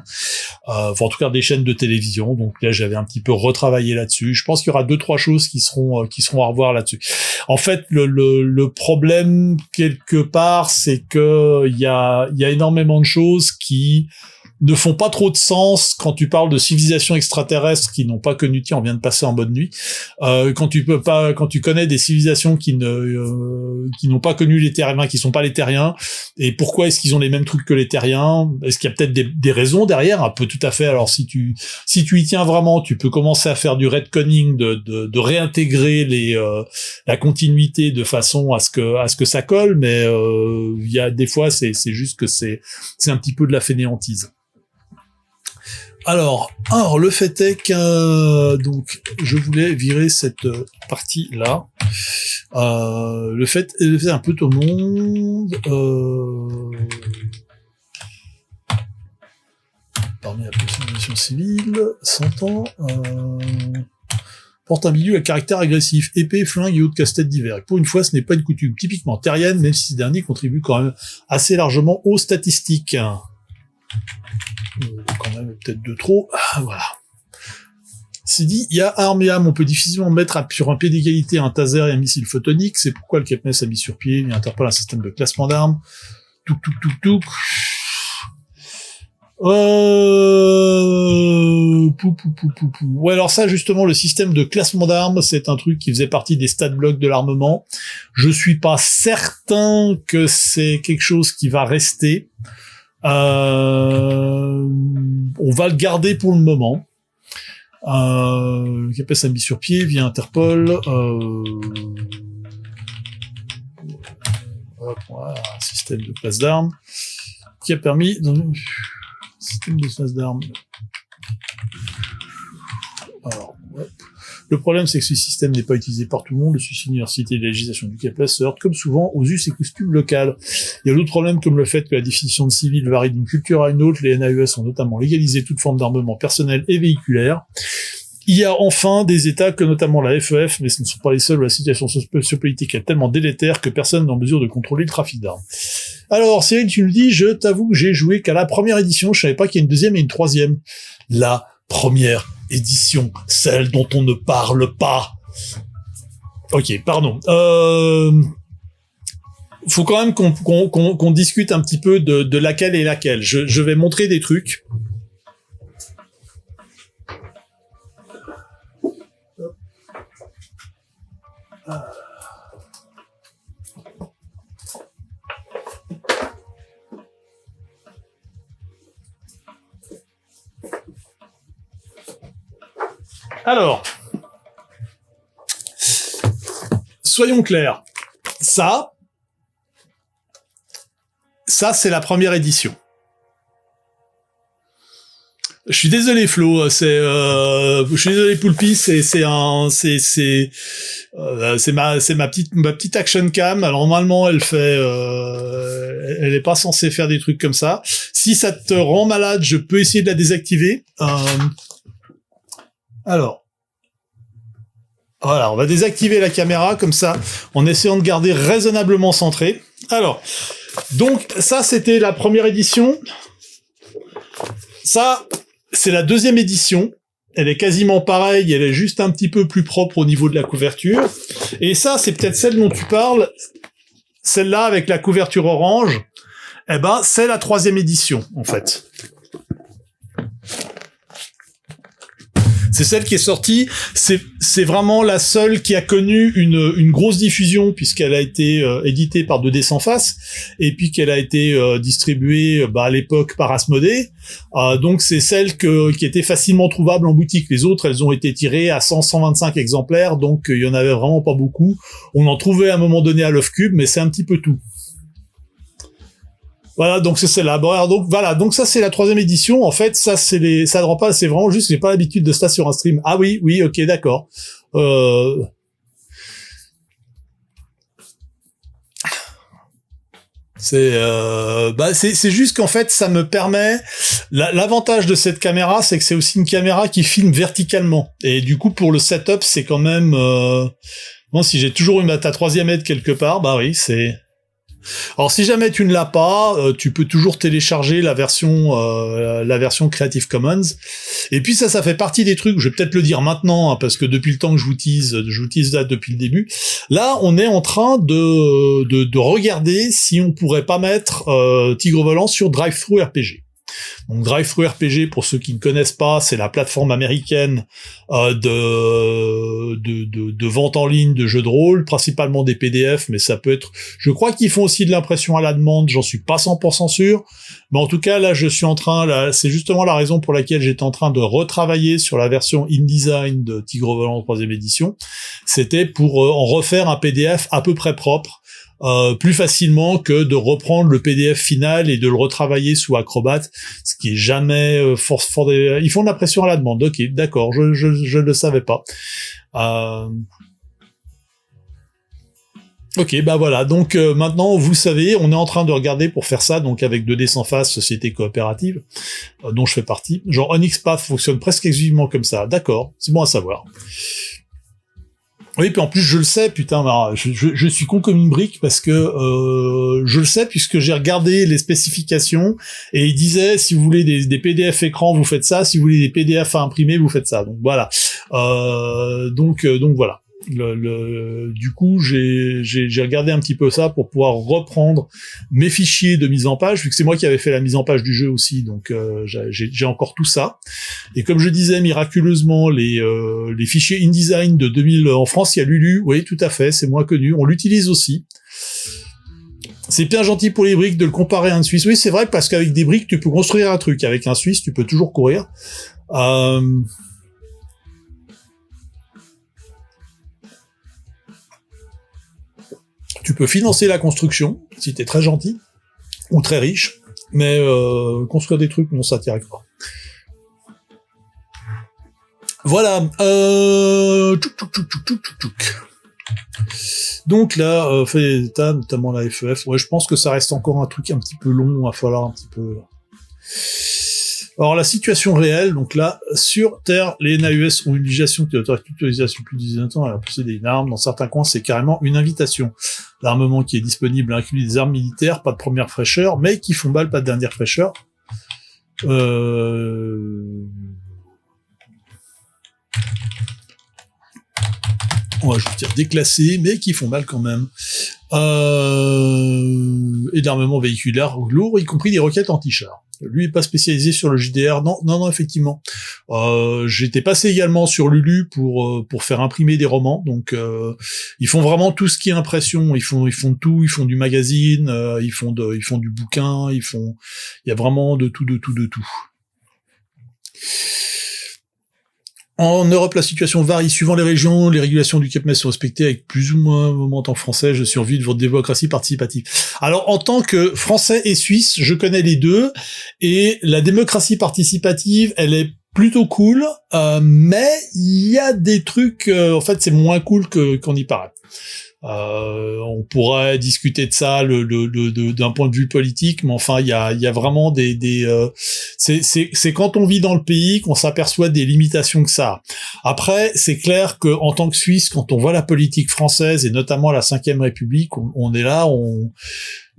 enfin en tout cas des chaînes de télévision. Donc là j'avais un petit peu retravaillé là-dessus. Je pense qu'il y aura 2-3 choses qui seront à revoir là-dessus. En fait le problème quelque part, c'est que il y a énormément de choses qui ne font pas trop de sens quand tu parles de civilisations extraterrestres qui n'ont pas connu, tiens, on vient de passer en mode nuit, quand tu connais des civilisations qui n'ont pas connu les terriens, qui sont pas les terriens, et pourquoi est-ce qu'ils ont les mêmes trucs que les terriens? Est-ce qu'il y a peut-être des raisons derrière? Un peu, tout à fait. Alors si tu y tiens vraiment, tu peux commencer à faire du retconning, de réintégrer la continuité de façon à ce que ça colle, mais il y a des fois c'est juste que c'est un petit peu de la fainéantise. Alors, le fait est que donc je voulais virer cette partie là. Le fait un peu tout le monde. Parmi la population civile, s'entend. Porte un bidule à caractère agressif, épée, flingue et autres casse-têtes divers. Et pour une fois, ce n'est pas une coutume typiquement terrienne, même si ces derniers contribuent quand même assez largement aux statistiques. Quand même peut-être de trop. Voilà. C'est dit, il y a armes et âme, on peut difficilement mettre sur un pied d'égalité un taser et un missile photonique, c'est pourquoi le Kepnes a mis sur pied, il interpelle un système de classement d'armes. Touc. Ouais, alors ça, justement, le système de classement d'armes, c'est un truc qui faisait partie des stat blocks de l'armement. Je suis pas certain que c'est quelque chose qui va rester. On va le garder pour le moment. Le CAPES a mis sur pied via Interpol. Voilà, un système de classe d'armes qui a permis système de classe d'armes. Alors, ouais. Le problème, c'est que ce système n'est pas utilisé par tout le monde. Le souci d'université et de la législation du CAPES se heurte comme souvent aux us et costumes locales. Il y a d'autres problèmes comme le fait que la définition de civil varie d'une culture à une autre. Les NAES ont notamment légalisé toute forme d'armement personnel et véhiculaire. Il y a enfin des États que notamment la FEF, mais ce ne sont pas les seuls où la situation sociopolitique est tellement délétère que personne n'est en mesure de contrôler le trafic d'armes. Alors, Cyril, tu me dis, je t'avoue que j'ai joué qu'à la première édition, je savais pas qu'il y a une deuxième et une troisième. La première édition, celle dont on ne parle pas. Ok, pardon. Faut quand même qu'on discute un petit peu de laquelle est laquelle. Je vais montrer des trucs. Alors, soyons clairs. Ça, c'est la première édition. Je suis désolé Flo, je suis désolé Poulpi, c'est ma petite action cam. Alors normalement elle est pas censée faire des trucs comme ça. Si ça te rend malade, je peux essayer de la désactiver. Alors voilà, on va désactiver la caméra comme ça, en essayant de garder raisonnablement centré. Alors donc ça c'était la première édition. Ça c'est la deuxième édition. Elle est quasiment pareille, elle est juste un petit peu plus propre au niveau de la couverture. Et ça, c'est peut-être celle dont tu parles, celle-là avec la couverture orange. Eh ben, c'est la troisième édition, en fait. C'est celle qui est sortie. C'est vraiment la seule qui a connu une grosse diffusion puisqu'elle a été éditée par 2D Sans Face et puis qu'elle a été distribuée à l'époque par Asmodée. Donc c'est celle qui était facilement trouvable en boutique. Les autres, elles ont été tirées à 100-125 exemplaires, donc il y en avait vraiment pas beaucoup. On en trouvait à un moment donné à Love Cube, mais c'est un petit peu tout. Voilà, donc c'est celle-là. Bon, alors, donc voilà, donc ça c'est la troisième édition. En fait, ça ça ne rend pas, c'est vraiment juste que j'ai pas l'habitude de ça sur un stream. Ah oui, ok, d'accord. C'est juste qu'en fait ça me permet, l'avantage de cette caméra c'est que c'est aussi une caméra qui filme verticalement et du coup pour le setup c'est quand même bon, si j'ai toujours eu ta troisième aide quelque part, bah oui, c'est... Alors si jamais tu ne l'as pas, tu peux toujours télécharger la version Creative Commons. Et puis ça fait partie des trucs, je vais peut-être le dire maintenant, hein, parce que depuis le temps que j'utilise ça depuis le début. Là, on est en train de regarder si on pourrait pas mettre Tigre Volant sur Drive-Thru RPG. Donc Drive-Thru RPG, pour ceux qui ne connaissent pas, c'est la plateforme américaine de vente en ligne de jeux de rôle, principalement des PDF, mais ça peut être... Je crois qu'ils font aussi de l'impression à la demande, j'en suis pas 100% sûr, mais en tout cas là je suis en train, c'est justement la raison pour laquelle j'étais en train de retravailler sur la version InDesign de Tigre Volant 3e édition, c'était pour en refaire un PDF à peu près propre, plus facilement que de reprendre le PDF final et de le retravailler sous Acrobat, ce qui est jamais ils font de la pression à la demande. Ok, d'accord, je le savais pas. Ok, bah voilà, donc maintenant vous savez, on est en train de regarder pour faire ça, donc avec 2D Sans Face, société coopérative, dont je fais partie. Genre Onyx Path fonctionne presque exclusivement comme ça, d'accord, c'est bon à savoir. Oui, puis en plus je le sais, putain, je suis con comme une brique parce que je le sais puisque j'ai regardé les spécifications et il disait si vous voulez des PDF écran vous faites ça, si vous voulez des PDF à imprimer vous faites ça. Donc voilà, donc voilà. Du coup, j'ai regardé un petit peu ça pour pouvoir reprendre mes fichiers de mise en page, vu que c'est moi qui avais fait la mise en page du jeu aussi, donc j'ai encore tout ça. Et comme je disais, miraculeusement, les fichiers InDesign de 2000 en France, il y a Lulu, oui, tout à fait, c'est moins connu, on l'utilise aussi. C'est bien gentil pour les briques de le comparer à un Suisse. Oui, c'est vrai, parce qu'avec des briques, tu peux construire un truc. Avec un Suisse, tu peux toujours courir. Tu peux financer la construction, si t'es très gentil, ou très riche, mais construire des trucs, non, ça t'y arrive pas. Voilà. Donc là, fait l'état, notamment la FEF, ouais, je pense que ça reste encore un truc un petit peu long, il va falloir un petit peu... Alors la situation réelle, donc là, sur Terre, les NAUS ont une législation qui autorise l'utilisation plus de 19 ans à posséder une arme. Dans certains coins, c'est carrément une invitation. L'armement qui est disponible inclut des armes militaires, pas de première fraîcheur, mais qui font balle, pas de dernière fraîcheur. Ouais, je veux dire déclassés, mais qui font mal quand même. Et d'armement véhiculaire lourd, y compris des roquettes anti-char. Lui est pas spécialisé sur le JDR, non, effectivement. J'étais passé également sur Lulu pour faire imprimer des romans, donc ils font vraiment tout ce qui est impression, ils font tout, ils font du magazine, ils font du bouquin, il y a vraiment de tout. En Europe, la situation varie suivant les régions. Les régulations du CAPMES sont respectées avec plus ou moins, en tant que français, je survis de votre démocratie participative. Alors, en tant que français et suisse, je connais les deux, et la démocratie participative, elle est plutôt cool, mais il y a des trucs, en fait, c'est moins cool qu'on y paraît. On pourrait discuter de ça d'un point de vue politique, mais enfin il y a vraiment c'est quand on vit dans le pays qu'on s'aperçoit des limitations que ça a. Après, c'est clair que en tant que Suisse, quand on voit la politique française et notamment la Ve République, on est là,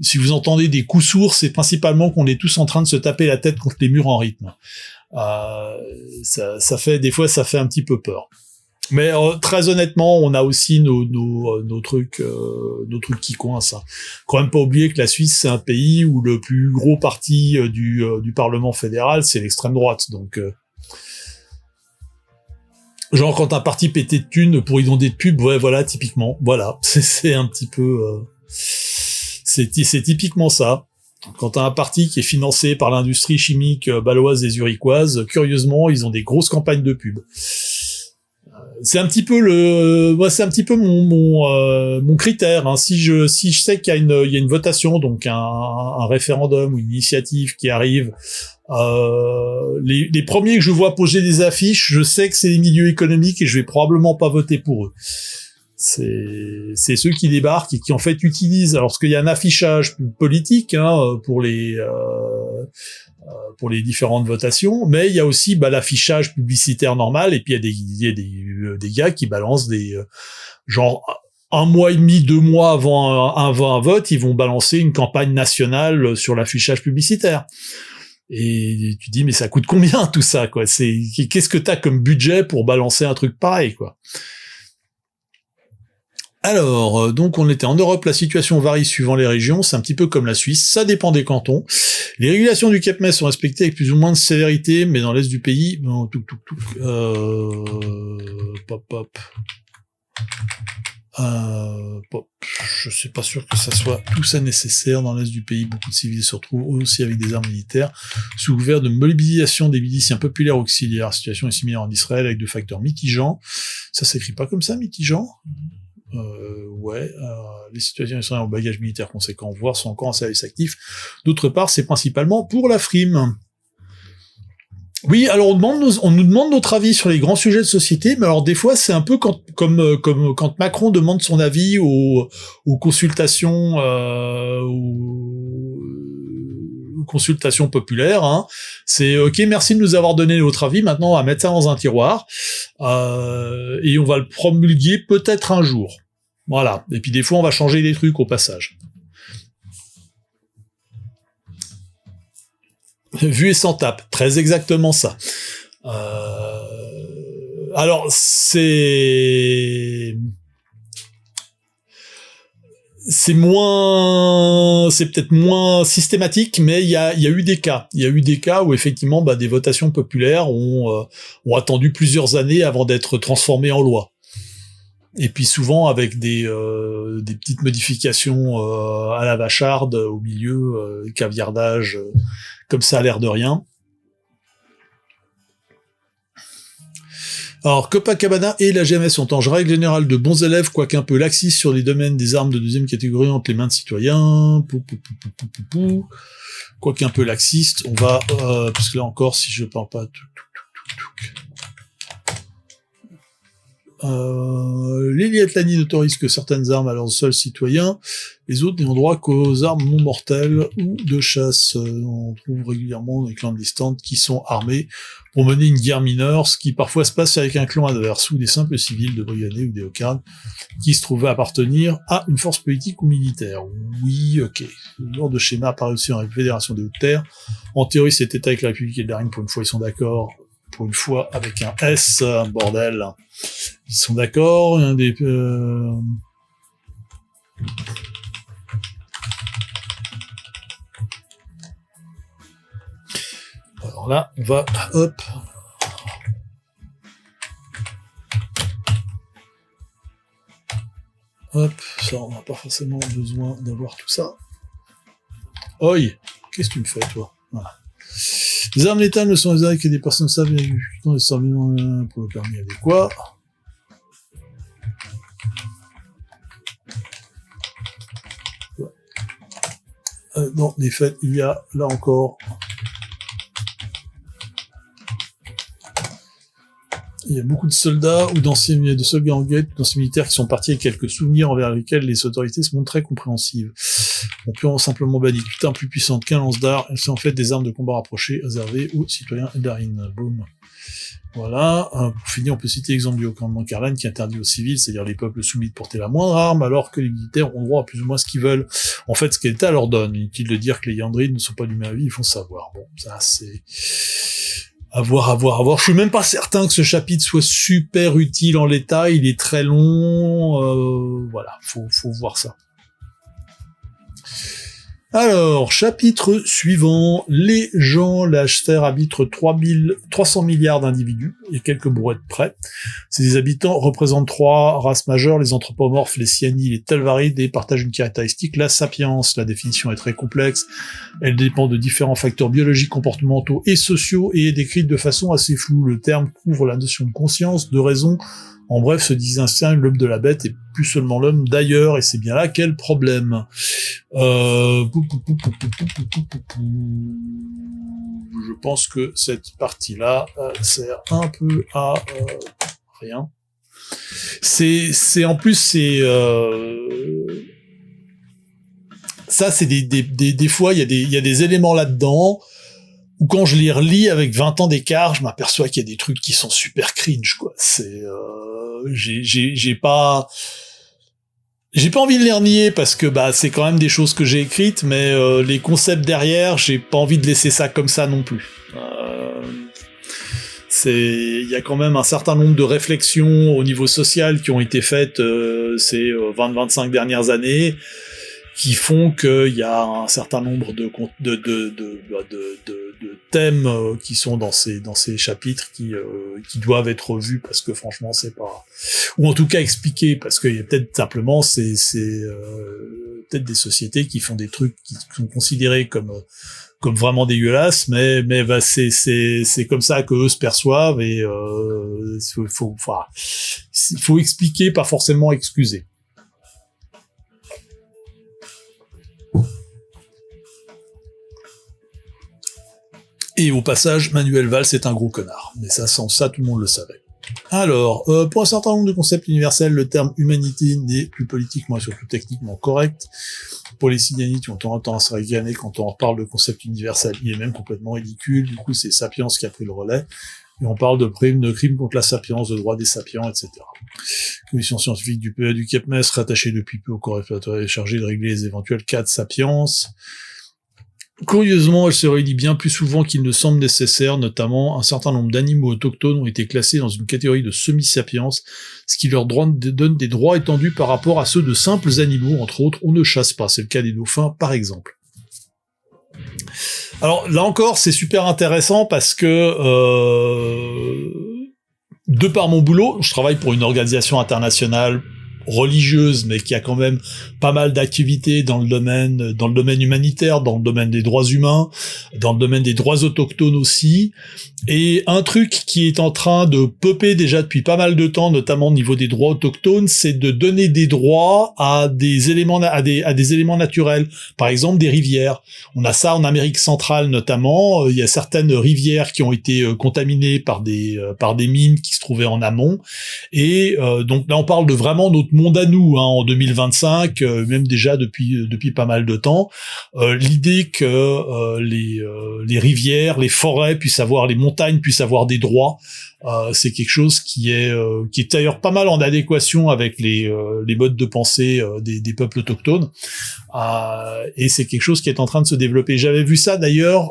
si vous entendez des coups sourds, c'est principalement qu'on est tous en train de se taper la tête contre les murs en rythme. Ça fait des fois, ça fait un petit peu peur. Mais très honnêtement, on a aussi nos trucs qui coincent. Hein. Quand même pas oublier que la Suisse, c'est un pays où le plus gros parti du Parlement fédéral, c'est l'extrême droite. Donc, genre quand un parti pétait de thunes pour inonder de pubs, ouais, voilà, typiquement, voilà, c'est un petit peu, c'est typiquement ça. Quand t'as un parti qui est financé par l'industrie chimique baloise et zurichoise, curieusement, ils ont des grosses campagnes de pub. C'est un petit peu mon critère. Hein. Si je sais qu'il y a une votation, donc un référendum ou une initiative qui arrive, les premiers que je vois poser des affiches, je sais que c'est les milieux économiques et je vais probablement pas voter pour eux. C'est ceux qui débarquent et qui en fait utilisent. Alors, parce qu'il y a un affichage politique pour les différentes votations, mais il y a aussi l'affichage publicitaire normal, et puis il y a des gars qui balancent des genre 1 mois et demi, 2 mois avant un vote, ils vont balancer une campagne nationale sur l'affichage publicitaire. Et tu dis mais ça coûte combien tout ça quoi ? Qu'est-ce que t'as comme budget pour balancer un truc pareil quoi ? Alors, donc on était en Europe, la situation varie suivant les régions, c'est un petit peu comme la Suisse, ça dépend des cantons. Les régulations du CAPMES sont respectées avec plus ou moins de sévérité, mais dans l'est du pays, je suis pas sûr que ça soit tout ça nécessaire. Dans l'est du pays, beaucoup de civils se retrouvent aussi avec des armes militaires, sous couvert de mobilisation des miliciens populaires auxiliaires. La situation est similaire en Israël avec deux facteurs mitigeants. Ça s'écrit pas comme ça, mitigeant ? Les situations israéliennes au bagage militaire conséquent, voire sont encore en service actif. D'autre part, c'est principalement pour la frime. Oui, alors on nous demande notre avis sur les grands sujets de société, mais alors des fois c'est un peu comme quand Macron demande son avis aux consultations aux consultations populaires. Hein. C'est ok, merci de nous avoir donné notre avis. Maintenant, on va mettre ça dans un tiroir et on va le promulguer peut-être un jour. Voilà. Et puis des fois, on va changer des trucs au passage. Vu et sans tape, très exactement ça. Alors c'est peut-être moins systématique, mais il y a eu des cas. Il y a eu des cas où effectivement, des votations populaires ont attendu plusieurs années avant d'être transformées en loi. Et puis souvent avec des petites modifications à la vacharde au milieu, caviardage, comme ça a l'air de rien. Alors, Copacabana et la GMS sont en règle générale de bons élèves, quoique un peu laxistes sur les domaines des armes de deuxième catégorie entre les mains de citoyens. Quoique un peu laxiste, on va... parce que là encore, si je parle pas... Lily Atlani n'autorise que certaines armes à leurs seuls citoyens, les autres n'ont droit qu'aux armes non mortelles ou de chasse. On trouve régulièrement des clandestins qui sont armés pour mener une guerre mineure, ce qui parfois se passe avec un clan adverse, ou des simples civils de Briganais ou des Hokards qui se trouvaient appartenir à une force politique ou militaire. Oui, ok. Ce genre de schéma apparaît aussi dans la Fédération des Hautes-Terres. En théorie, cet État avec la République et le Daring, pour une fois, ils sont d'accord. Pour une fois, avec un S, bordel. Ils sont d'accord. Un des... Alors là, on va... Hop. Hop. Ça, on n'a pas forcément besoin d'avoir tout ça. Oi. Qu'est-ce que tu me fais, toi? Voilà. Les armes létales ne sont réservées que des personnes stables et exécutant des services pour le permis adéquat. Dans les faits, il y a là encore... Il y a beaucoup de soldats ou de soldats en guette, d'anciens militaires qui sont partis avec quelques souvenirs envers lesquels les autorités se montrent très compréhensives. On peut simplement banni putain plus puissante qu'un lance-dard, elles sont en fait des armes de combat rapprochées réservées aux citoyens eldarines. Boum. Voilà. Pour finir, on peut citer l'exemple du commandement Carlan qui interdit aux civils, c'est-à-dire les peuples soumis de porter la moindre arme, alors que les militaires ont droit à plus ou moins ce qu'ils veulent. En fait, ce que l'État leur donne. Inutile de dire que les Yandrides ne sont pas du même avis, ils font savoir. Bon, ça c'est... À voir. Je suis même pas certain que ce chapitre soit super utile en l'état, il est très long, voilà, faut voir ça. Alors, chapitre suivant, les gens, la sphère habite 300 milliards d'individus, il y a quelques brouettes près. Ces habitants représentent 3 races majeures, les anthropomorphes, les Siani, les Telvarides, et partagent une caractéristique, la sapience. La définition est très complexe, elle dépend de différents facteurs biologiques, comportementaux et sociaux, et est décrite de façon assez floue. Le terme couvre la notion de conscience, de raison. En bref, se distingue l'homme de la bête et plus seulement l'homme d'ailleurs, et c'est bien là qu'est le problème. Je pense que cette partie-là sert un peu à rien. C'est en plus ça c'est des fois il y a des éléments là-dedans où quand je les relis avec 20 ans d'écart, je m'aperçois qu'il y a des trucs qui sont super cringe, quoi. C'est j'ai pas envie de les renier parce que c'est quand même des choses que j'ai écrites, mais les concepts derrière, j'ai pas envie de laisser ça comme ça non plus. Il y a quand même un certain nombre de réflexions au niveau social qui ont été faites ces 20-25 dernières années, qui font qu'il y a un certain nombre de thèmes qui sont dans ces chapitres qui doivent être vus parce que franchement c'est pas, ou en tout cas expliqués, parce qu'il y a peut-être simplement c'est peut-être des sociétés qui font des trucs qui sont considérés comme vraiment dégueulasses, mais c'est comme ça que eux se perçoivent, et faut expliquer, pas forcément excuser. Et au passage, Manuel Valls est un gros connard. Mais ça, sans ça, tout le monde le savait. Alors, pour un certain nombre de concepts universels, le terme humanité n'est plus politiquement et surtout techniquement correct. Pour les Siganites, on tend à se réganer quand on parle de concept universel. Il est même complètement ridicule. Du coup, c'est Sapiens qui a pris le relais. Et on parle de crime contre la sapience, de droit des sapiens, etc. Commission scientifique du CAPMES, rattachée depuis peu au corps exploratoire et chargée de régler les éventuels cas de sapience. Curieusement, elle se réunit bien plus souvent qu'il ne semble nécessaire, notamment un certain nombre d'animaux autochtones ont été classés dans une catégorie de semi-sapiens, ce qui leur donne des droits étendus par rapport à ceux de simples animaux, entre autres, on ne chasse pas, c'est le cas des dauphins par exemple. Alors là encore, c'est super intéressant parce que de par mon boulot, je travaille pour une organisation internationale religieuse, mais qui a quand même pas mal d'activités dans le domaine humanitaire, dans le domaine des droits humains, dans le domaine des droits autochtones aussi. Et un truc qui est en train de popper déjà depuis pas mal de temps, notamment au niveau des droits autochtones, c'est de donner des droits à des éléments naturels. Par exemple, des rivières. On a ça en Amérique centrale notamment. Il y a certaines rivières qui ont été contaminées par des mines qui se trouvaient en amont. Et donc là, on parle de vraiment notre monde à nous, en 2025, même déjà depuis pas mal de temps. L'idée que les rivières, les forêts puissent avoir, les montagnes puissent avoir des droits, c'est quelque chose qui est d'ailleurs pas mal en adéquation avec les modes de pensée des peuples autochtones. Et c'est quelque chose qui est en train de se développer. J'avais vu ça d'ailleurs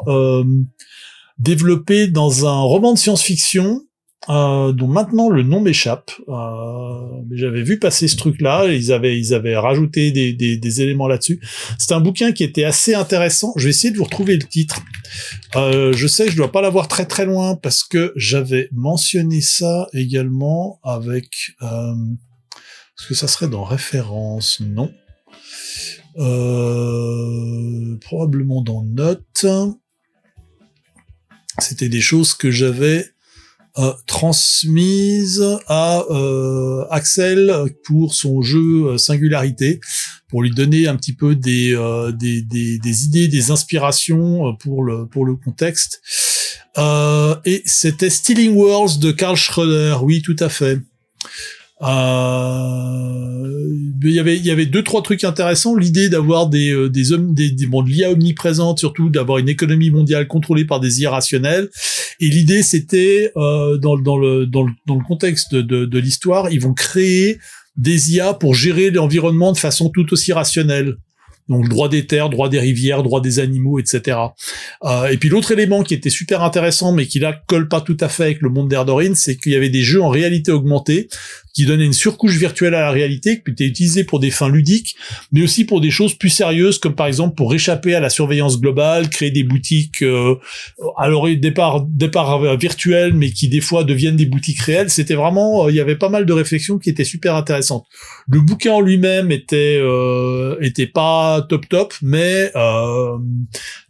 développé dans un roman de science-fiction dont maintenant le nom m'échappe. Mais j'avais vu passer ce truc-là, ils avaient rajouté des éléments là-dessus. C'était un bouquin qui était assez intéressant. Je vais essayer de vous retrouver le titre. Je sais que je dois pas l'avoir très très loin parce que j'avais mentionné ça également avec... est-ce que ça serait dans référence? Non. Probablement dans notes. C'était des choses que j'avais transmise à Axel pour son jeu Singularité, pour lui donner un petit peu des idées, des inspirations pour le contexte. Et c'était Stealing Worlds de Karl Schroeder, oui, tout à fait. Il y avait deux trois trucs intéressants, l'idée d'avoir de l'IA omniprésente, surtout d'avoir une économie mondiale contrôlée par des IA rationnels, et l'idée c'était dans le contexte de l'histoire, ils vont créer des IA pour gérer l'environnement de façon tout aussi rationnelle. Donc droit des terres, droit des rivières, droit des animaux, etc. Et puis l'autre élément qui était super intéressant, mais qui là colle pas tout à fait avec le monde d'Erdorine, c'est qu'il y avait des jeux en réalité augmentée qui donnaient une surcouche virtuelle à la réalité, qui était utilisée pour des fins ludiques, mais aussi pour des choses plus sérieuses, comme par exemple pour échapper à la surveillance globale, créer des boutiques à leur départ virtuelles, mais qui des fois deviennent des boutiques réelles. C'était vraiment, il y avait pas mal de réflexions qui étaient super intéressantes. Le bouquin en lui-même était pas top, mais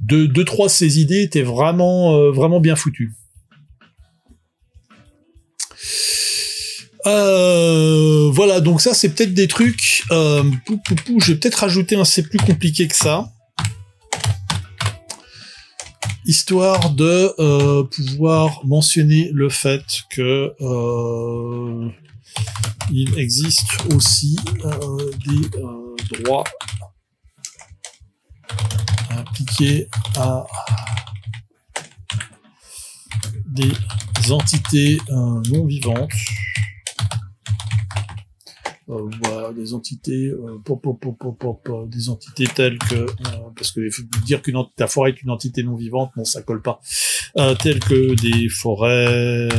deux trois de ses idées étaient vraiment bien foutues. Voilà, donc ça c'est peut-être des trucs. Je vais peut-être rajouter un c'est plus compliqué que ça, histoire de pouvoir mentionner le fait que il existe aussi des droits appliqués à des entités non vivantes. Voilà, des entités des entités telles que parce que il faut dire qu'une la forêt est une entité non vivante, non, ça colle pas, telles que des forêts,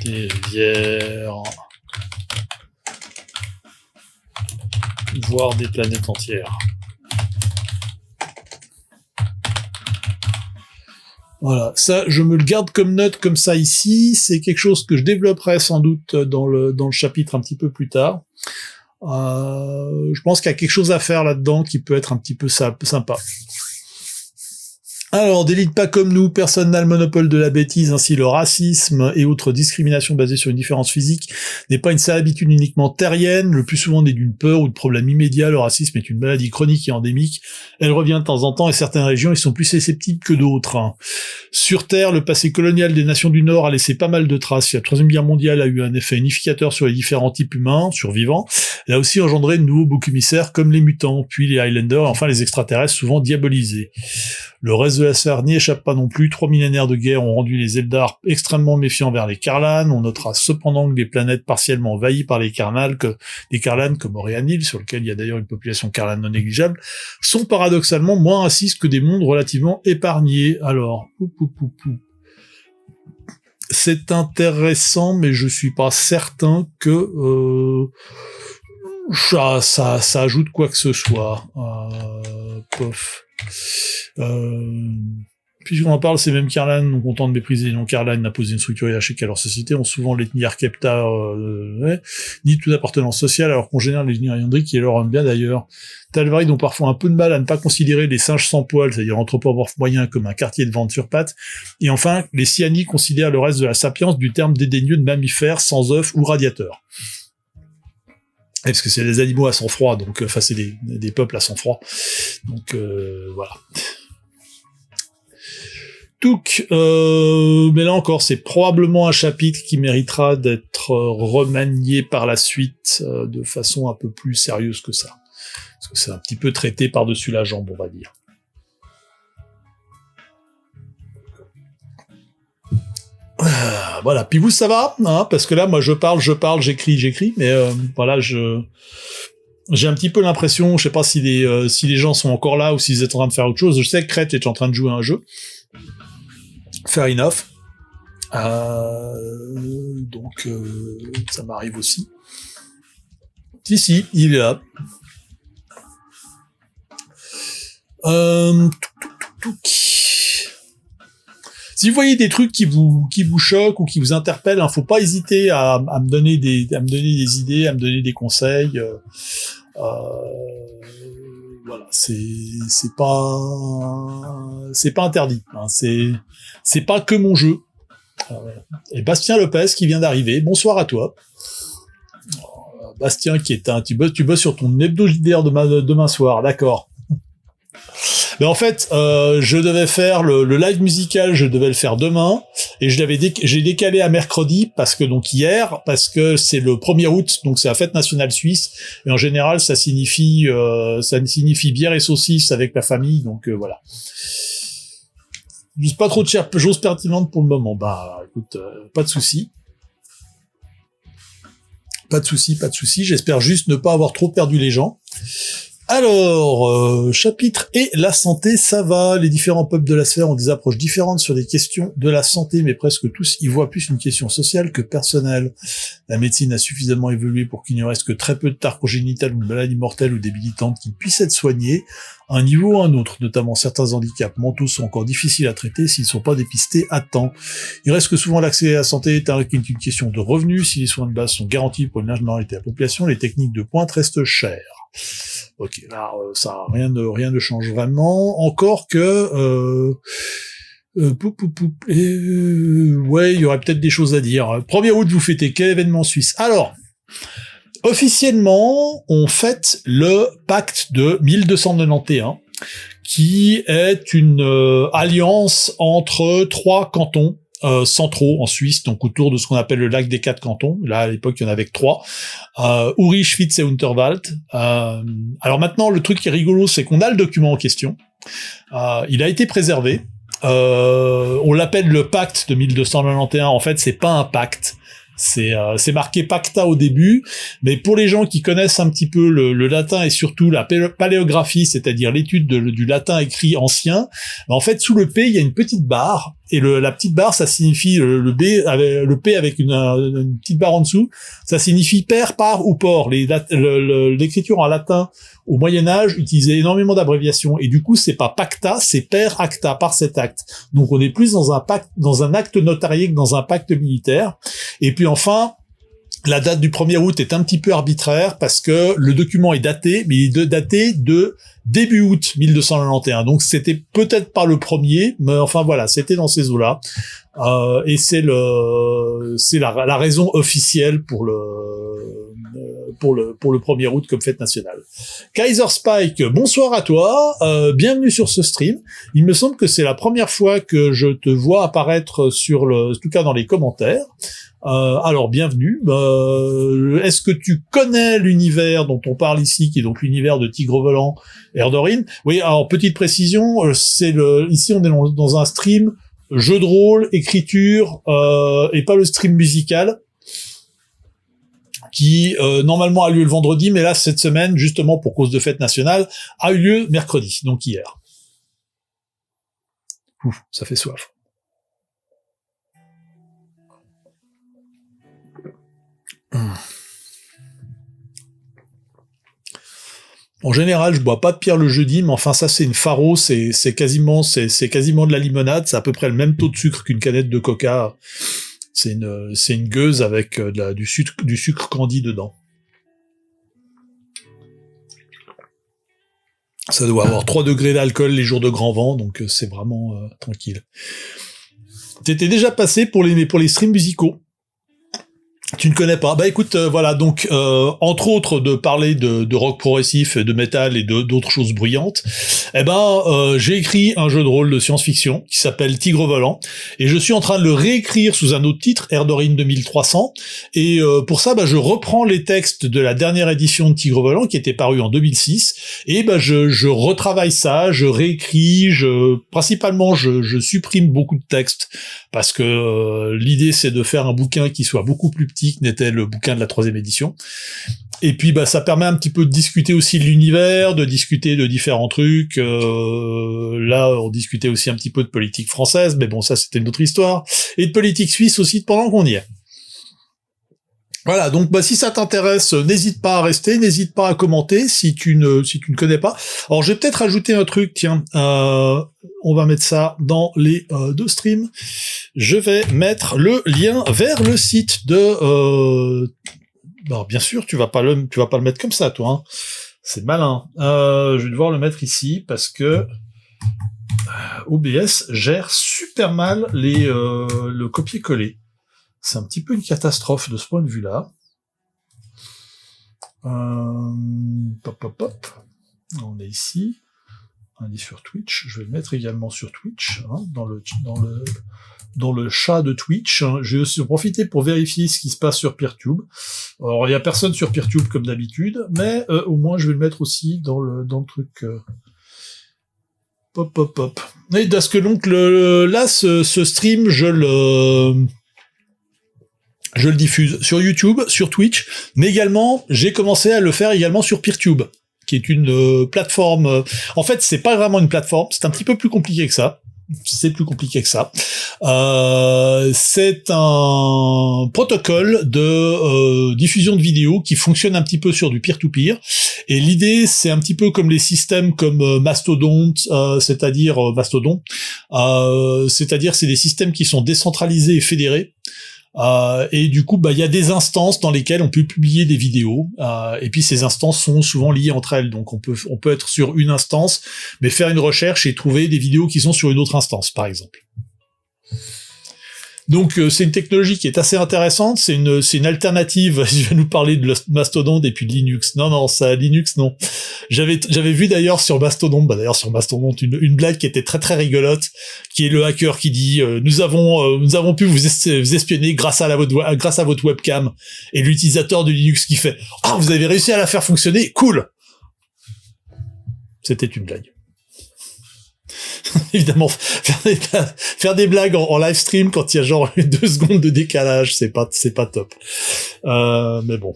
des rivières, voire des planètes entières. Voilà, ça, je me le garde comme note comme ça ici. C'est quelque chose que je développerai sans doute dans le chapitre un petit peu plus tard. Je pense qu'il y a quelque chose à faire là-dedans qui peut être un petit peu sympa. Alors, d'élite pas comme nous, personne n'a le monopole de la bêtise, ainsi le racisme et autres discriminations basées sur une différence physique n'est pas une seule habitude uniquement terrienne, le plus souvent né d'une peur ou de problèmes immédiats. Le racisme est une maladie chronique et endémique, elle revient de temps en temps et certaines régions y sont plus susceptibles que d'autres. Sur Terre, le passé colonial des nations du Nord a laissé pas mal de traces. La Troisième Guerre mondiale a eu un effet unificateur sur les différents types humains, survivants. Elle a aussi engendré de nouveaux boucs émissaires comme les mutants, puis les Highlanders, et enfin les extraterrestres souvent diabolisés. Le reste reste de la sphère n'y échappe pas non plus. 3 millénaires de guerre ont rendu les Eldar extrêmement méfiants vers les Karlan. On notera cependant que des planètes partiellement envahies par les Karlan, comme Orianil, sur lequel il y a d'ailleurs une population Karlan non négligeable, sont paradoxalement moins racistes que des mondes relativement épargnés. Alors, c'est intéressant, mais je suis pas certain que ça ajoute quoi que ce soit. Puisqu'on en parle, ces mêmes Karlan, non contents de mépriser les non-Karlan, d'imposer une structure hiérarchique à leur société, ont souvent l'ethnie Arkepta ni toute appartenance sociale, alors qu'on génère l'ethnie Ariandri qui leur rend bien d'ailleurs. Talvarid ont parfois un peu de mal à ne pas considérer les singes sans poils, c'est-à-dire anthropomorphes moyens, comme un quartier de vente sur pattes. Et enfin, les Siani considèrent le reste de la sapience du terme dédaigneux de mammifères sans œufs ou radiateurs. Parce que c'est des animaux à sang froid, donc enfin c'est des peuples à sang froid. Donc voilà. Donc, mais là encore, c'est probablement un chapitre qui méritera d'être remanié par la suite de façon un peu plus sérieuse que ça. Parce que c'est un petit peu traité par-dessus la jambe, on va dire. Voilà. Puis vous, ça va, hein, parce que là, moi, je parle, j'écris, mais voilà, j'ai un petit peu l'impression, je sais pas si les gens sont encore là ou s'ils étaient en train de faire autre chose. Je sais que Crête est en train de jouer à un jeu. Fair enough. Donc, ça m'arrive aussi. Si, il est là. Si vous voyez des trucs qui vous choquent ou qui vous interpellent, faut pas hésiter à me donner des idées, à me donner des conseils. Voilà, c'est pas interdit. Hein, c'est pas que mon jeu. Et Bastien Lopez qui vient d'arriver. Bonsoir à toi. Bastien qui est tu bosses sur ton hebdomadaire demain soir, d'accord. Mais en fait, je devais faire le live musical, je devais le faire demain, et j'ai décalé à mercredi parce que c'est le 1er août, donc c'est la fête nationale suisse, et en général ça signifie bière et saucisse avec la famille, donc voilà. Juste pas trop de choses pertinentes pour le moment. Bah écoute, pas de souci. Pas de souci. J'espère juste ne pas avoir trop perdu les gens. Alors, chapitre et la santé, ça va. Les différents peuples de la sphère ont des approches différentes sur les questions de la santé, mais presque tous y voient plus une question sociale que personnelle. La médecine a suffisamment évolué pour qu'il n'y reste que très peu de tares congénitales ou de maladies mortelles ou débilitantes qui puissent être soignées à un niveau ou à un autre. Notamment certains handicaps mentaux sont encore difficiles à traiter s'ils ne sont pas dépistés à temps. Il reste que souvent l'accès à la santé est une question de revenus. Si les soins de base sont garantis pour une large majorité de la population, les techniques de pointe restent chères. Ok, là, ça rien ne change vraiment. Encore que, ouais, il y aurait peut-être des choses à dire. 1er août, vous fêtez quel événement suisse? Alors, officiellement, on fête le pacte de 1291, qui est une alliance entre 3 cantons centraux en Suisse, donc autour de ce qu'on appelle le lac des 4 cantons. Là, à l'époque, il y en avait que 3. Uri, Schwyz et Unterwald. Alors maintenant, le truc qui est rigolo, c'est qu'on a le document en question. Il a été préservé. On l'appelle le pacte de 1291. En fait, c'est pas un pacte. C'est marqué pacta au début, mais pour les gens qui connaissent un petit peu le latin et surtout la paléographie, c'est-à-dire l'étude du latin écrit ancien, en fait, sous le P, il y a une petite barre, et la petite barre, ça signifie le P avec une petite barre en dessous, ça signifie père, par ou port. L'écriture en latin au Moyen-Âge utilisait énormément d'abréviations, et du coup, c'est pas pacta, c'est per acta, par cet acte. Donc, on est plus dans un acte notarié que dans un pacte militaire. Et puis enfin, la date du 1er août est un petit peu arbitraire parce que le document est daté, mais il est daté de début août 1291. Donc c'était peut-être pas le premier, mais enfin voilà, c'était dans ces eaux-là. Et c'est la raison officielle pour le 1er août comme fête nationale. Kaiser Spike, bonsoir à toi, bienvenue sur ce stream. Il me semble que c'est la première fois que je te vois apparaître en tout cas dans les commentaires. Alors, bienvenue. Est-ce que tu connais l'univers dont on parle ici, qui est donc l'univers de Tigre Volant et Erdorin? Oui, alors, petite précision, ici on est dans un stream jeu de rôle, écriture, et pas le stream musical, qui normalement a lieu le vendredi, mais là, cette semaine, justement pour cause de fête nationale, a eu lieu mercredi, donc hier. Ouf, ça fait soif. En général, je bois pas de bière le jeudi, mais enfin ça c'est une Faro, c'est quasiment de la limonade, c'est à peu près le même taux de sucre qu'une canette de Coca. C'est une gueuse avec du sucre candi dedans. Ça doit avoir 3 degrés d'alcool les jours de grand vent, donc c'est vraiment tranquille. T'étais déjà passé pour les streams musicaux? Tu ne connais pas? Bah écoute, voilà, donc entre autres de parler de rock progressif, de métal et d'autres choses bruyantes, j'ai écrit un jeu de rôle de science-fiction qui s'appelle Tigre Volant, et je suis en train de le réécrire sous un autre titre, Erdorin 2300, et pour ça, je reprends les textes de la dernière édition de Tigre Volant qui était paru en 2006, et je retravaille ça, je réécris, principalement je supprime beaucoup de textes, parce que l'idée c'est de faire un bouquin qui soit beaucoup plus petit que n'était le bouquin de la 3e édition. Et puis ça permet un petit peu de discuter aussi de l'univers, de discuter de différents trucs. Là, on discutait aussi un petit peu de politique française, mais bon, ça c'était une autre histoire. Et de politique suisse aussi pendant qu'on y est. Voilà, donc si ça t'intéresse, n'hésite pas à rester, n'hésite pas à commenter si tu ne connais pas. Alors je vais peut-être ajouter un truc, tiens, on va mettre ça dans les 2 streams. Je vais mettre le lien vers le site de alors bien sûr, tu vas pas le mettre comme ça, toi, hein. C'est malin. Je vais devoir le mettre ici parce que OBS gère super mal le copier-coller. C'est un petit peu une catastrophe de ce point de vue-là. On est ici. On est sur Twitch. Je vais le mettre également sur Twitch, hein, dans le chat de Twitch. Je vais aussi profiter pour vérifier ce qui se passe sur PeerTube. Alors, il y a personne sur PeerTube comme d'habitude, mais au moins je vais le mettre aussi dans le truc. Et parce que donc là, ce stream, je le diffuse sur YouTube, sur Twitch, mais également, j'ai commencé à le faire également sur PeerTube, qui est une plateforme... En fait, c'est pas vraiment une plateforme, c'est un petit peu plus compliqué que ça. C'est un protocole de diffusion de vidéos qui fonctionne un petit peu sur du peer-to-peer. Et l'idée, c'est un petit peu comme les systèmes comme Mastodon, c'est-à-dire c'est des systèmes qui sont décentralisés et fédérés. Et du coup, il y a des instances dans lesquelles on peut publier des vidéos, et puis ces instances sont souvent liées entre elles. Donc on peut être sur une instance, mais faire une recherche et trouver des vidéos qui sont sur une autre instance, par exemple. Donc c'est une technologie qui est assez intéressante, c'est une alternative. Je vais nous parler de Mastodon et puis de Linux. Non, ça Linux non. J'avais vu d'ailleurs sur Mastodon, une blague qui était très très rigolote, qui est le hacker qui dit nous avons pu vous espionner grâce à votre webcam, et l'utilisateur de Linux qui fait vous avez réussi à la faire fonctionner, cool. C'était une blague. Évidemment, faire des blagues en live stream quand il y a genre 2 secondes de décalage, c'est pas top. Mais bon.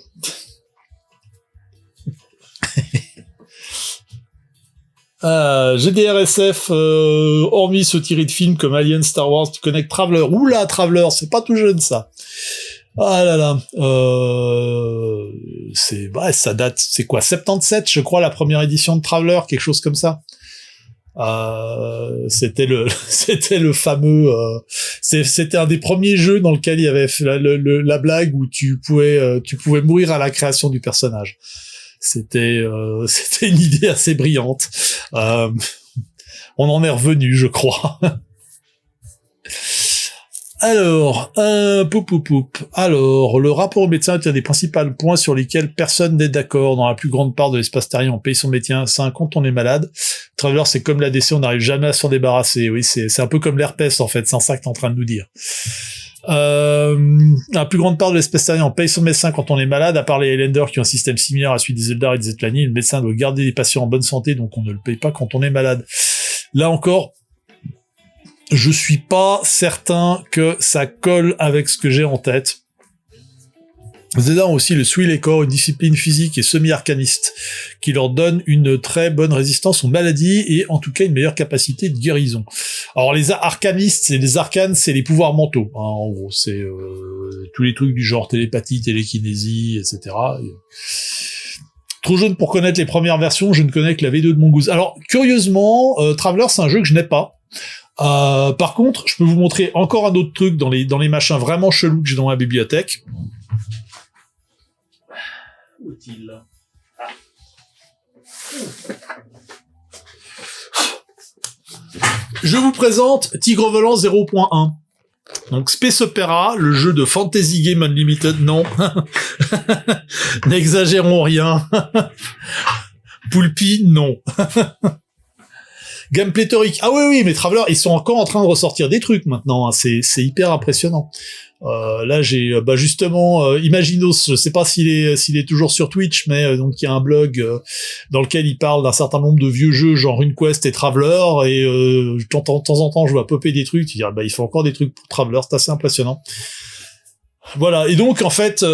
GDRSF, hormis se tirer de films comme Alien, Star Wars, tu connais Traveler. Oula, Traveler, c'est pas tout jeune ça. Ah là là. Ça date, c'est quoi, 77, je crois, la première édition de Traveler, quelque chose comme ça. C'était le fameux c'était un des premiers jeux dans lequel il y avait la blague où tu pouvais mourir à la création du personnage. C'était une idée assez brillante. On en est revenu, je crois. Alors, Alors, le rapport au médecin est un des principaux points sur lesquels personne n'est d'accord. Dans la plus grande part de l'espace terrien, on paye son médecin quand on est malade. Traveler, c'est comme l'ADC, on n'arrive jamais à s'en débarrasser. Oui, c'est un peu comme l'herpès, en fait. C'est ça que t'es en train de nous dire. La plus grande part de l'espèce terrienne en paye son médecin quand on est malade, à part les Highlanders qui ont un système similaire à celui des Eldar et des Zetlani, le médecin doit garder les patients en bonne santé, donc on ne le paye pas quand on est malade. Là encore, je suis pas certain que ça colle avec ce que j'ai en tête. Les Eldar ont aussi le Souil et Corps, une discipline physique et semi-arcaniste, qui leur donne une très bonne résistance aux maladies et en tout cas une meilleure capacité de guérison. Alors les arcanistes et les arcanes, c'est les pouvoirs mentaux, hein, en gros, c'est tous les trucs du genre télépathie, télékinésie, etc. Trop jeune pour connaître les premières versions, je ne connais que la V2 de Mongoose. Alors curieusement, Traveler, c'est un jeu que je n'ai pas. Par contre, je peux vous montrer encore un autre truc dans les machins vraiment chelous que j'ai dans ma bibliothèque. Où est-il ? Je vous présente Tigre Volant 0.1. Donc Space Opera, le jeu de Fantasy Game Unlimited, non. N'exagérons rien. Poulpi, non. Gameplay théorique. Ah oui, mais Traveler, ils sont encore en train de ressortir des trucs maintenant, hein. C'est hyper impressionnant. Là, j'ai justement Imaginos, je sais pas s'il est toujours sur Twitch, mais donc il y a un blog dans lequel il parle d'un certain nombre de vieux jeux genre RuneQuest et Traveler, et de temps en temps je vois popper des trucs, il faut encore des trucs pour Traveler, c'est assez impressionnant. Voilà, et donc en fait,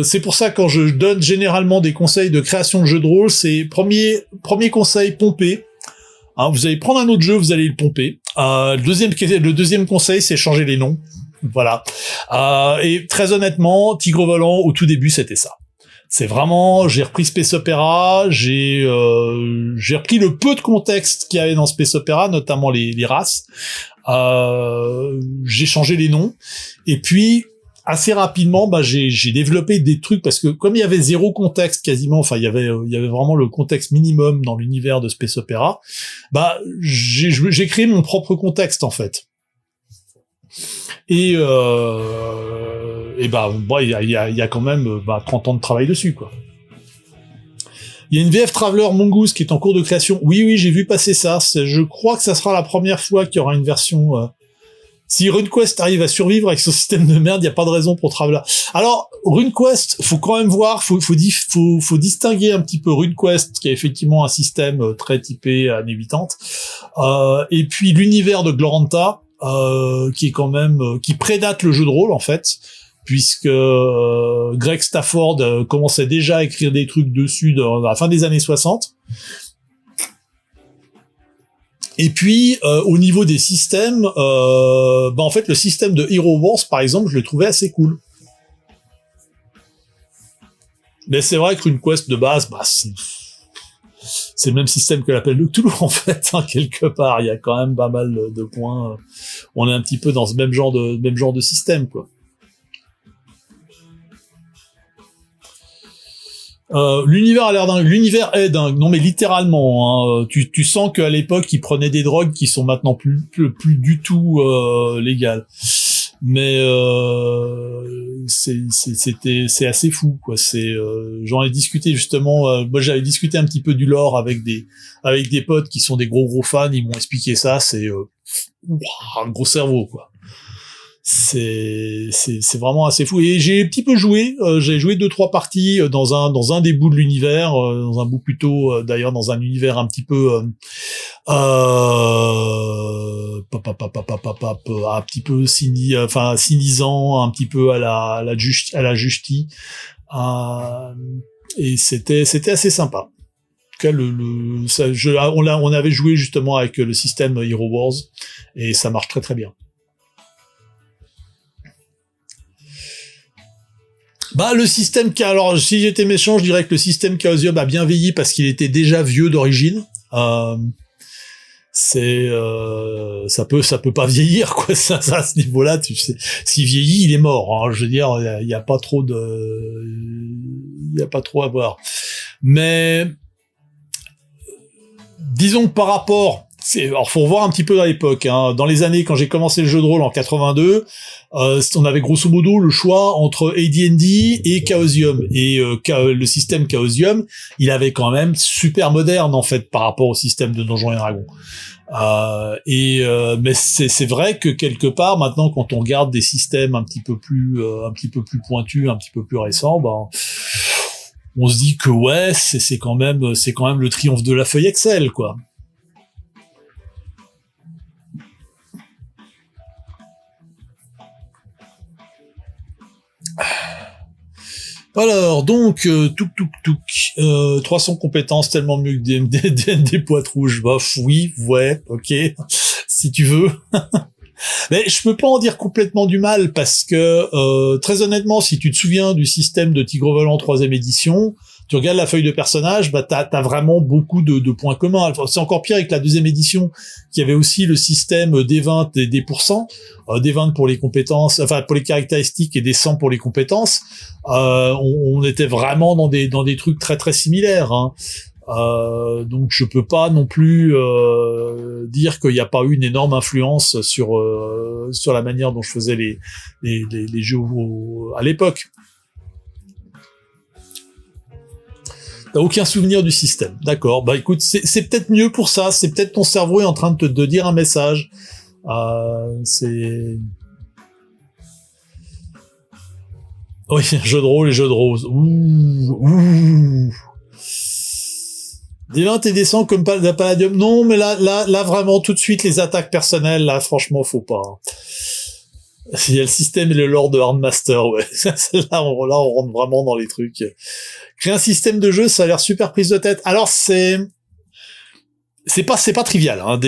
c'est pour ça quand je donne généralement des conseils de création de jeux de rôle, c'est premier conseil, pomper. Hein, vous allez prendre un autre jeu, vous allez le pomper. Le deuxième conseil, c'est changer les noms. Voilà. Et très honnêtement, Tigre Volant, au tout début, c'était ça. C'est vraiment, j'ai repris Space Opera, j'ai repris le peu de contexte qu'il y avait dans Space Opera, notamment les races. J'ai changé les noms. Et puis, assez rapidement, j'ai développé des trucs parce que comme il y avait zéro contexte quasiment, enfin il y avait vraiment le contexte minimum dans l'univers de Space Opera, j'ai créé mon propre contexte en fait. Et il y a quand même 30 ans de travail dessus quoi. Il y a une VF Traveler Mongoose qui est en cours de création. Oui, j'ai vu passer ça. Je crois que ça sera la première fois qu'il y aura une version. Si RuneQuest arrive à survivre avec son système de merde, il y a pas de raison pour Traveler. Alors RuneQuest, faut quand même voir, faut distinguer un petit peu RuneQuest qui a effectivement un système très typé années 80, et puis l'univers de Gloranta qui est quand même qui prédate le jeu de rôle en fait, puisque Greg Stafford commençait déjà à écrire des trucs dessus à la fin des années 60. Et puis au niveau des systèmes, en fait le système de Hero Wars par exemple, je le trouvais assez cool. Mais c'est vrai que RuneQuest de base, c'est le même système que l'appel de Cthulhu en fait, hein, quelque part. Il y a quand même pas mal de points. On est un petit peu dans ce même genre de système quoi. L'univers a l'air dingue. L'univers est dingue. Non mais littéralement. Hein, tu sens qu'à l'époque ils prenaient des drogues qui sont maintenant plus du tout légales. Mais c'est assez fou quoi. J'en ai discuté justement. Moi j'avais discuté un petit peu du lore avec des potes qui sont des gros fans. Ils m'ont expliqué ça. C'est un gros cerveau quoi. C'est vraiment assez fou. Et j'ai un petit peu joué, j'ai joué 2-3 parties dans un des bouts de l'univers, dans un bout plutôt d'ailleurs dans un univers un petit peu un petit peu cynisant, un petit peu à la Justy, et c'était assez sympa. En tout cas, on avait joué justement avec le système Hero Wars et ça marche très très bien. Le système alors si j'étais méchant, je dirais que le système Chaosium a bien vieilli parce qu'il était déjà vieux d'origine. Ça peut pas vieillir quoi, ça à ce niveau-là, tu sais. S'il vieillit, il est mort, hein. Je veux dire, il y a pas trop à voir. Mais disons que par rapport, Alors, faut revoir un petit peu dans l'époque, hein. Dans les années, quand j'ai commencé le jeu de rôle en 82, on avait grosso modo le choix entre AD&D et Chaosium. Et le système Chaosium, il avait quand même super moderne, en fait, par rapport au système de Donjons et Dragons. Mais c'est vrai que quelque part, maintenant, quand on regarde des systèmes un petit peu plus pointus, un petit peu plus récents, ben, on se dit que ouais, c'est quand même le triomphe de la feuille Excel, quoi. Alors, donc, 300 compétences, tellement mieux que des poids rouges. Bah, oui, ouais, ok, si tu veux. Mais je peux pas en dire complètement du mal, parce que, très honnêtement, si tu te souviens du système de Tigre Volant 3e édition, tu regardes la feuille de personnage, bah t'as vraiment beaucoup de points communs. Enfin, c'est encore pire avec la 2e édition, qui avait aussi le système des 20 et des pourcents, des 20 pour les compétences, enfin pour les caractéristiques et des 100 pour les compétences. On était vraiment dans des trucs très très similaires, hein. Donc je peux pas non plus dire qu'il n'y a pas eu une énorme influence sur la manière dont je faisais les jeux à l'époque. T'as aucun souvenir du système. D'accord. Bah écoute, c'est peut-être mieux pour ça. C'est peut-être ton cerveau est en train de dire un message. Oui, jeu de rôle et jeu de rose. Ouh. Des 20 et des 100 comme Palladium. Non, mais là, vraiment, tout de suite, les attaques personnelles, là, franchement, faut pas. Il y a le système et le lore de Hardmaster, ouais. Là, on rentre vraiment dans les trucs. Créer un système de jeu, ça a l'air super prise de tête. Alors, c'est pas trivial, hein.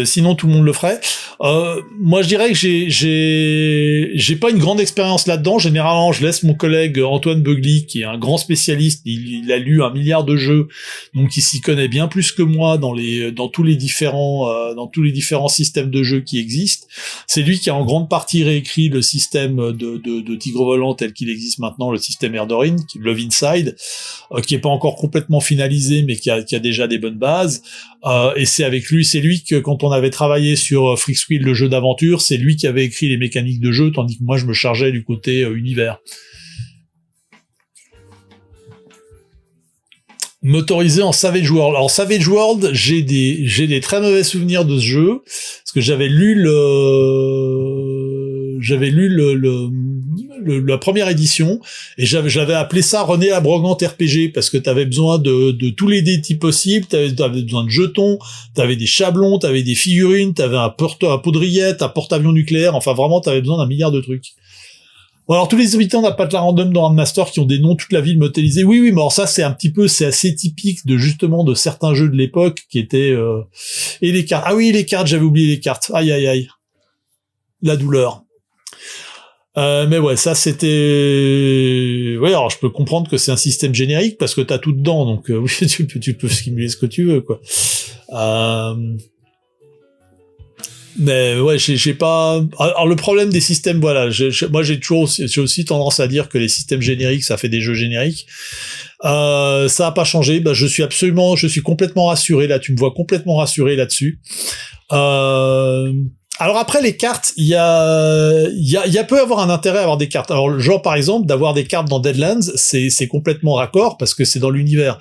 Sinon tout le monde le ferait. Moi je dirais que j'ai pas une grande expérience là-dedans. Généralement je laisse mon collègue Antoine Beugly, qui est un grand spécialiste, il a lu 1 milliard de jeux, donc il s'y connaît bien plus que moi dans tous les différents systèmes de jeux qui existent. C'est lui qui a en grande partie réécrit le système de Tigre Volant tel qu'il existe maintenant, le système Erdorin, Love Inside, qui est pas encore complètement finalisé, mais qui a déjà des bonnes bases. Et c'est lui que, quand on avait travaillé sur Freakswheel, le jeu d'aventure, c'est lui qui avait écrit les mécaniques de jeu, tandis que moi je me chargeais du côté univers. Motorisé en Savage World. Alors Savage World, j'ai des très mauvais souvenirs de ce jeu, parce que j'avais lu la première édition, et j'avais appelé ça René la Brogante RPG, parce que t'avais besoin de tous les dés types possibles, t'avais besoin de jetons, t'avais des chablons, t'avais des figurines, t'avais un poudriette, un porte-avions nucléaire, enfin vraiment t'avais besoin d'un milliard de trucs. Bon, alors tous les habitants n'a pas de la random dans Handmaster qui ont des noms toute la ville modélisés. Oui, mais alors ça c'est assez typique de certains jeux de l'époque qui étaient et les cartes. Ah oui, les cartes, j'avais oublié les cartes. Aïe aïe aïe. La douleur. Mais ouais, ça c'était. Ouais, alors je peux comprendre que c'est un système générique parce que t'as tout dedans, donc oui, tu peux simuler ce que tu veux, quoi. Mais ouais, j'ai pas. Alors le problème des systèmes, voilà, moi j'ai aussi tendance à dire que les systèmes génériques, ça fait des jeux génériques. Ça a pas changé. Bah, je suis complètement rassuré là. Tu me vois complètement rassuré là-dessus. Alors après les cartes, il y a peut avoir un intérêt à avoir des cartes. Alors genre par exemple d'avoir des cartes dans Deadlands, c'est complètement raccord parce que c'est dans l'univers.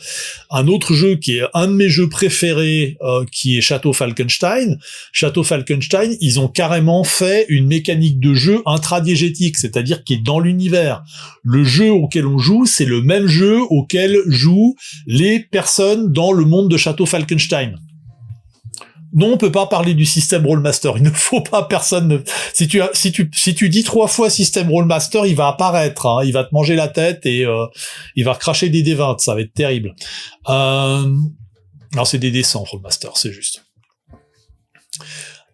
Un autre jeu qui est un de mes jeux préférés, qui est Château Falkenstein. Château Falkenstein, ils ont carrément fait une mécanique de jeu intradiégétique, c'est-à-dire qui est dans l'univers. Le jeu auquel on joue, c'est le même jeu auquel jouent les personnes dans le monde de Château Falkenstein. Non, on peut pas parler du système Rollmaster. Il ne faut pas si tu dis 3 fois système Rollmaster, il va apparaître, hein. Il va te manger la tête et il va recracher des D20. Ça va être terrible. Non, c'est des D100 Rollmaster, c'est juste.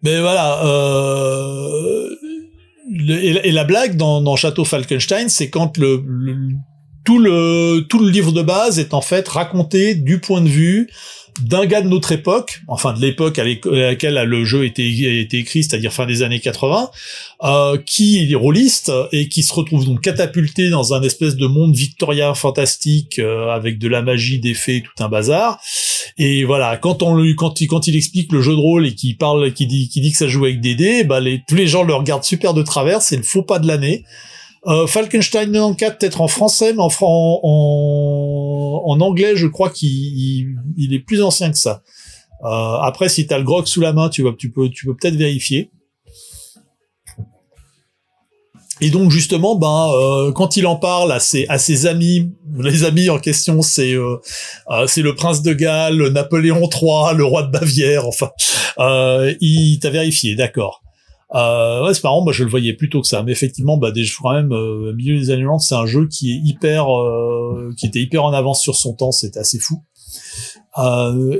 Mais voilà. Et la blague dans Château Falkenstein, c'est quand tout le livre de base est en fait raconté du point de vue d'un gars de notre époque, enfin de l'époque à laquelle le jeu a été écrit, c'est-à-dire fin des années 80, qui est rôliste et qui se retrouve donc catapulté dans un espèce de monde victorien fantastique avec de la magie, des fées, tout un bazar. Et voilà, quand il explique le jeu de rôle et qu'il dit que ça joue avec des dés, bah tous les gens le regardent super de travers, c'est le faux pas de l'année. Falkenstein 94 peut-être en français, mais en anglais, je crois qu'il est plus ancien que ça. Après, si t'as le grog sous la main, tu peux peut-être vérifier. Et donc justement, quand il en parle à ses amis, les amis en question, c'est le prince de Galles, Napoléon III, le roi de Bavière, enfin, il t'a vérifié, d'accord. Ouais, c'est marrant, moi je le voyais plus tôt que ça, mais effectivement, déjà quand même, milieu des années 90, c'est un jeu qui est qui était hyper en avance sur son temps, c'était assez fou.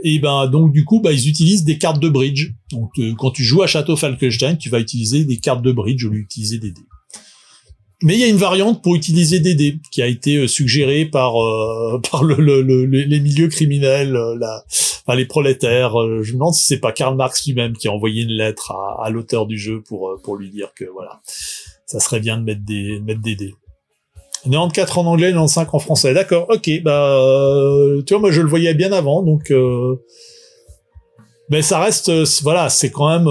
Et donc du coup, ils utilisent des cartes de bridge. Donc quand tu joues à Château Falkenstein, tu vas utiliser des cartes de bridge au lieu d'utiliser des dés. Mais il y a une variante pour utiliser des dés qui a été suggérée par les milieux criminels, les prolétaires. Je me demande si c'est pas Karl Marx lui-même qui a envoyé une lettre à l'auteur du jeu pour lui dire que voilà, ça serait bien de mettre des dés. 94 en anglais, 95 en français. D'accord, ok. Tu vois, moi je le voyais bien avant, donc. Mais ça reste, voilà, c'est quand même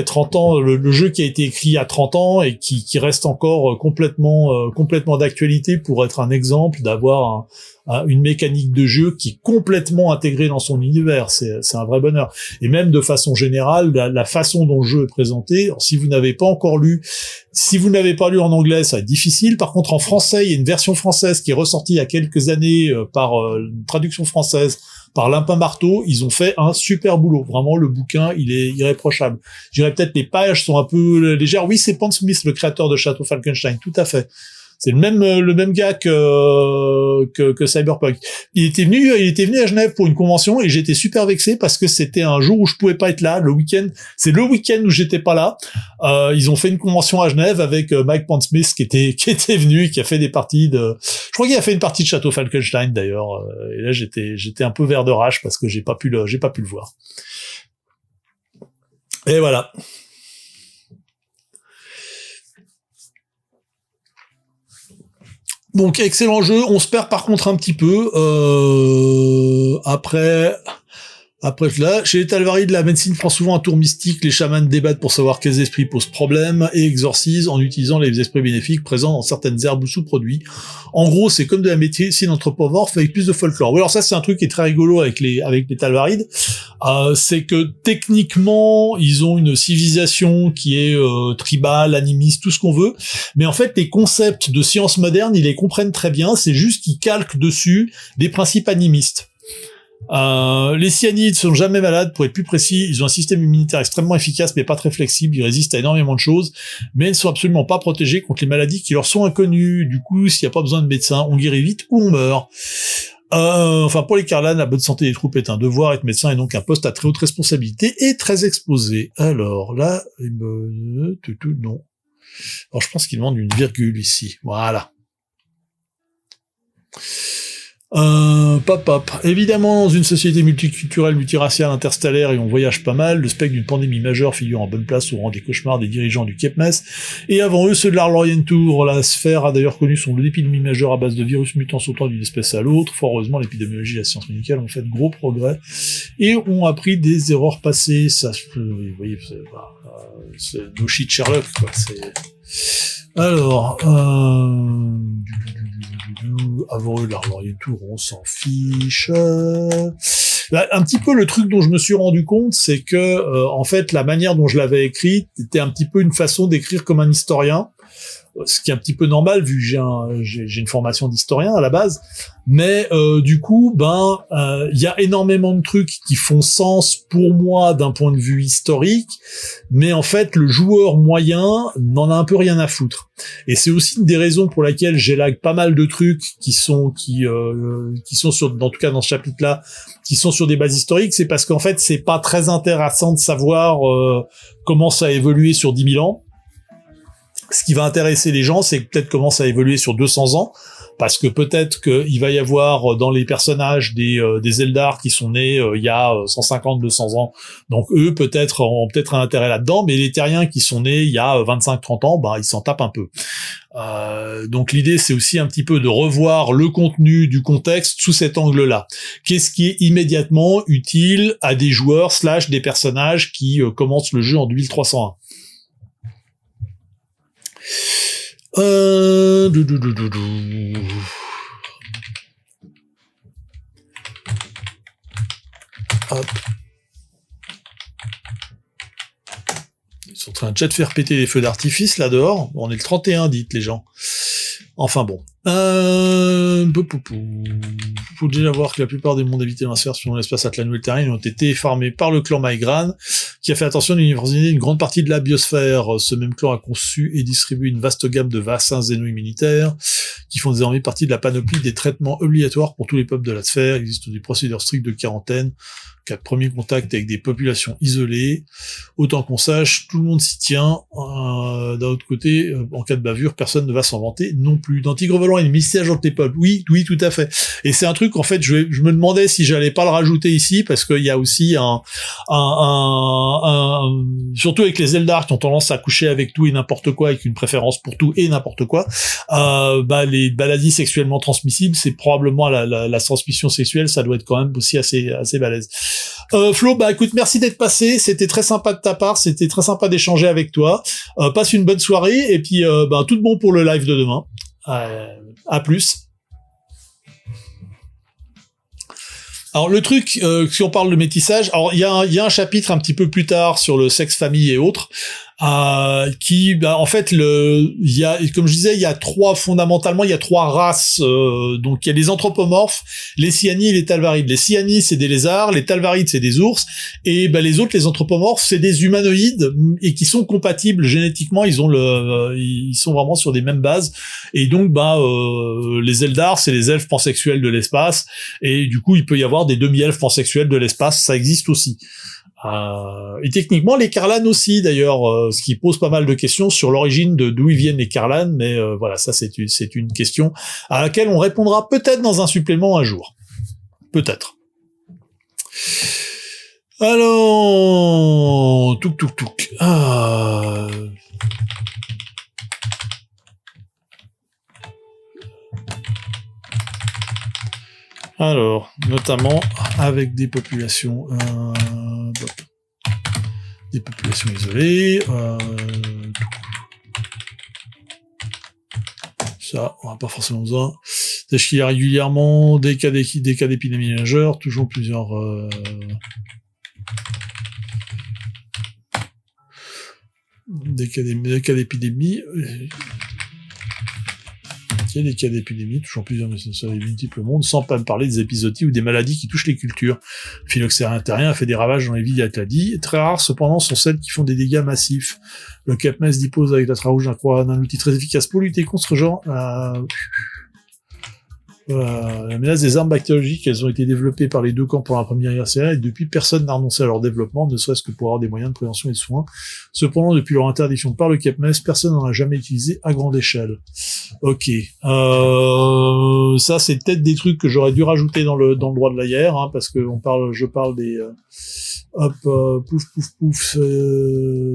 30 ans, le jeu qui a été écrit à 30 ans et qui reste encore complètement d'actualité pour être un exemple d'avoir une mécanique de jeu qui est complètement intégrée dans son univers. C'est un vrai bonheur. Et même de façon générale, la façon dont le jeu est présenté, si vous n'avez pas lu en anglais, ça va être difficile. Par contre, en français, il y a une version française qui est ressortie il y a quelques années par une traduction française par Limpin Marteau. Ils ont fait un super boulot. Vraiment, le bouquin, il est irréprochable. Je dirais peut-être les pages sont un peu légères. Oui, c'est Pan Smith, le créateur de Château Falkenstein, tout à fait. C'est le même gars que Cyberpunk. Il était venu à Genève pour une convention et j'étais super vexé parce que c'était un jour où je pouvais pas être là, le week-end. C'est le week-end où j'étais pas là. Ils ont fait une convention à Genève avec Mike Pondsmith qui était venu et qui a fait des parties je crois qu'il a fait une partie de Château Falkenstein d'ailleurs. Et là j'étais un peu vert de rage parce que j'ai pas pu le voir. Et voilà. Donc excellent jeu, on se perd par contre un petit peu après là, chez les Talvari de la médecine prend souvent un tour mystique, les chamans débattent pour savoir quels esprits posent problème et exorcisent en utilisant les esprits bénéfiques présents dans certaines herbes ou sous-produits. En gros, c'est comme de la médecine anthropomorphe avec plus de folklore. Oui, alors ça c'est un truc qui est très rigolo avec les Talvarides, c'est que techniquement, ils ont une civilisation qui est tribale, animiste, tout ce qu'on veut, mais en fait les concepts de science moderne, ils les comprennent très bien, c'est juste qu'ils calquent dessus des principes animistes. Les cyanides sont jamais malades, pour être plus précis, ils ont un système immunitaire extrêmement efficace mais pas très flexible, ils résistent à énormément de choses, mais ils ne sont absolument pas protégés contre les maladies qui leur sont inconnues. Du coup, s'il n'y a pas besoin de médecin, on guérit vite ou on meurt. Pour les Carlan, la bonne santé des troupes est un devoir, être médecin est donc un poste à très haute responsabilité et très exposé. Alors là, non. Alors je pense qu'il demande une virgule ici. Voilà. Évidemment, dans une société multiculturelle, multiraciale, interstellaire, et on voyage pas mal, le spectre d'une pandémie majeure figure en bonne place au rang des cauchemars des dirigeants du Kepmes, et avant eux, ceux de l'Arlorien Tour. La sphère a d'ailleurs connu son lot d'épidémies majeures à base de virus mutants sautant d'une espèce à l'autre. Fort heureusement, l'épidémiologie et la science médicale ont fait de gros progrès, et ont appris des erreurs passées. Ça, vous voyez, c'est no shit Sherlock, quoi. Alors, avant eux, l'Arlorien Tour, on s'en fiche. Un petit peu le truc dont je me suis rendu compte, c'est que en fait, la manière dont je l'avais écrite était un petit peu une façon d'écrire comme un historien, ce qui est un petit peu normal vu que j'ai une formation d'historien à la base. Mais du coup, il y a énormément de trucs qui font sens pour moi d'un point de vue historique, mais en fait, le joueur moyen n'en a un peu rien à foutre. Et c'est aussi une des raisons pour laquelle j'élague pas mal de trucs qui sont sur, en tout cas dans ce chapitre-là, qui sont sur des bases historiques. C'est parce qu'en fait, c'est pas très intéressant de savoir comment ça a évolué sur 10 000 ans. Ce qui va intéresser les gens, c'est que peut-être comment ça évoluer sur 200 ans, parce que peut-être qu'il va y avoir dans les personnages des Eldar qui sont nés il y a 150, 200 ans. Donc eux peut-être ont peut-être un intérêt là-dedans, mais les Terriens qui sont nés il y a 25, 30 ans, bah ils s'en tapent un peu. Donc l'idée c'est aussi un petit peu de revoir le contenu du contexte sous cet angle-là. Qu'est-ce qui est immédiatement utile à des joueurs / des personnages qui commencent le jeu en 2301. Hop. Ils sont en train de faire péter les feux d'artifice là dehors. On est le 31, dites les gens. Enfin bon. Faut déjà voir que la plupart des mondes habités dans la sphère suivant l'espace Atlanul terrain ont été farmés par le clan Maigran, qui a fait attention à l'université une grande partie de la biosphère. Ce même clan a conçu et distribué une vaste gamme de vaccins zénoïs militaires, qui font désormais partie de la panoplie des traitements obligatoires pour tous les peuples de la sphère. Il existe des procédures strictes de quarantaine, cas de premier contact avec des populations isolées. Autant qu'on sache, tout le monde s'y tient. D'un autre côté, en cas de bavure, personne ne va s'en vanter non plus. Dans Tigre Volant, il y a une mystère entre les peuples. Oui, tout à fait. Et c'est un truc, en fait, je me demandais si j'allais pas le rajouter ici, parce qu'il y a aussi surtout avec les Eldar qui ont tendance à coucher avec tout et n'importe quoi, avec une préférence pour tout et n'importe quoi, les maladies sexuellement transmissibles, c'est probablement la transmission sexuelle, ça doit être quand même aussi assez balèze. Flo, écoute, merci d'être passé, c'était très sympa de ta part, c'était très sympa d'échanger avec toi. Passe une bonne soirée et puis tout bon pour le live de demain. À plus. Alors le truc, si on parle de métissage, alors il y a un chapitre un petit peu plus tard sur le sexe, famille et autres, qui, en fait, il y a, comme je disais, il y a trois races. Donc il y a les anthropomorphes, les Siani et les Talvarides. Les Siani c'est des lézards, les Talvarides c'est des ours, et les autres, les anthropomorphes, c'est des humanoïdes et qui sont compatibles génétiquement. Ils sont vraiment sur des mêmes bases. Et donc les Eldar c'est les elfes pansexuels de l'espace, et du coup il peut y avoir des demi-elfes pansexuels de l'espace, ça existe aussi. Et techniquement les Karlan aussi d'ailleurs, ce qui pose pas mal de questions sur l'origine de d'où ils viennent les Karlan, mais voilà, ça c'est une question à laquelle on répondra peut-être dans un supplément un jour. Peut-être. Alors, touk. Alors, notamment avec des populations isolées. Ça, on n'a pas forcément besoin. Sachez qu'il y a régulièrement des cas d'épidémie majeure, toujours plusieurs... des cas d'épidémie... Il y a des cas d'épidémie, touchant plusieurs sur les multiples mondes, sans pas me parler des épizooties ou des maladies qui touchent les cultures. Le phylloxéra terrien a fait des ravages dans les villes d'Atladie. Très rares, cependant, sont celles qui font des dégâts massifs. Le Capmes dispose avec la Trarouge d'un outil très efficace pour lutter contre ce genre. La menace des armes bactériologiques, elles ont été développées par les deux camps pour la Première Guerre mondiale, et depuis, personne n'a renoncé à leur développement, ne serait-ce que pour avoir des moyens de prévention et de soins. Cependant, depuis leur interdiction par le Capmes, personne n'en a jamais utilisé à grande échelle. Ok. Ça, c'est peut-être des trucs que j'aurais dû rajouter dans le droit de la guerre, parce que je parle des,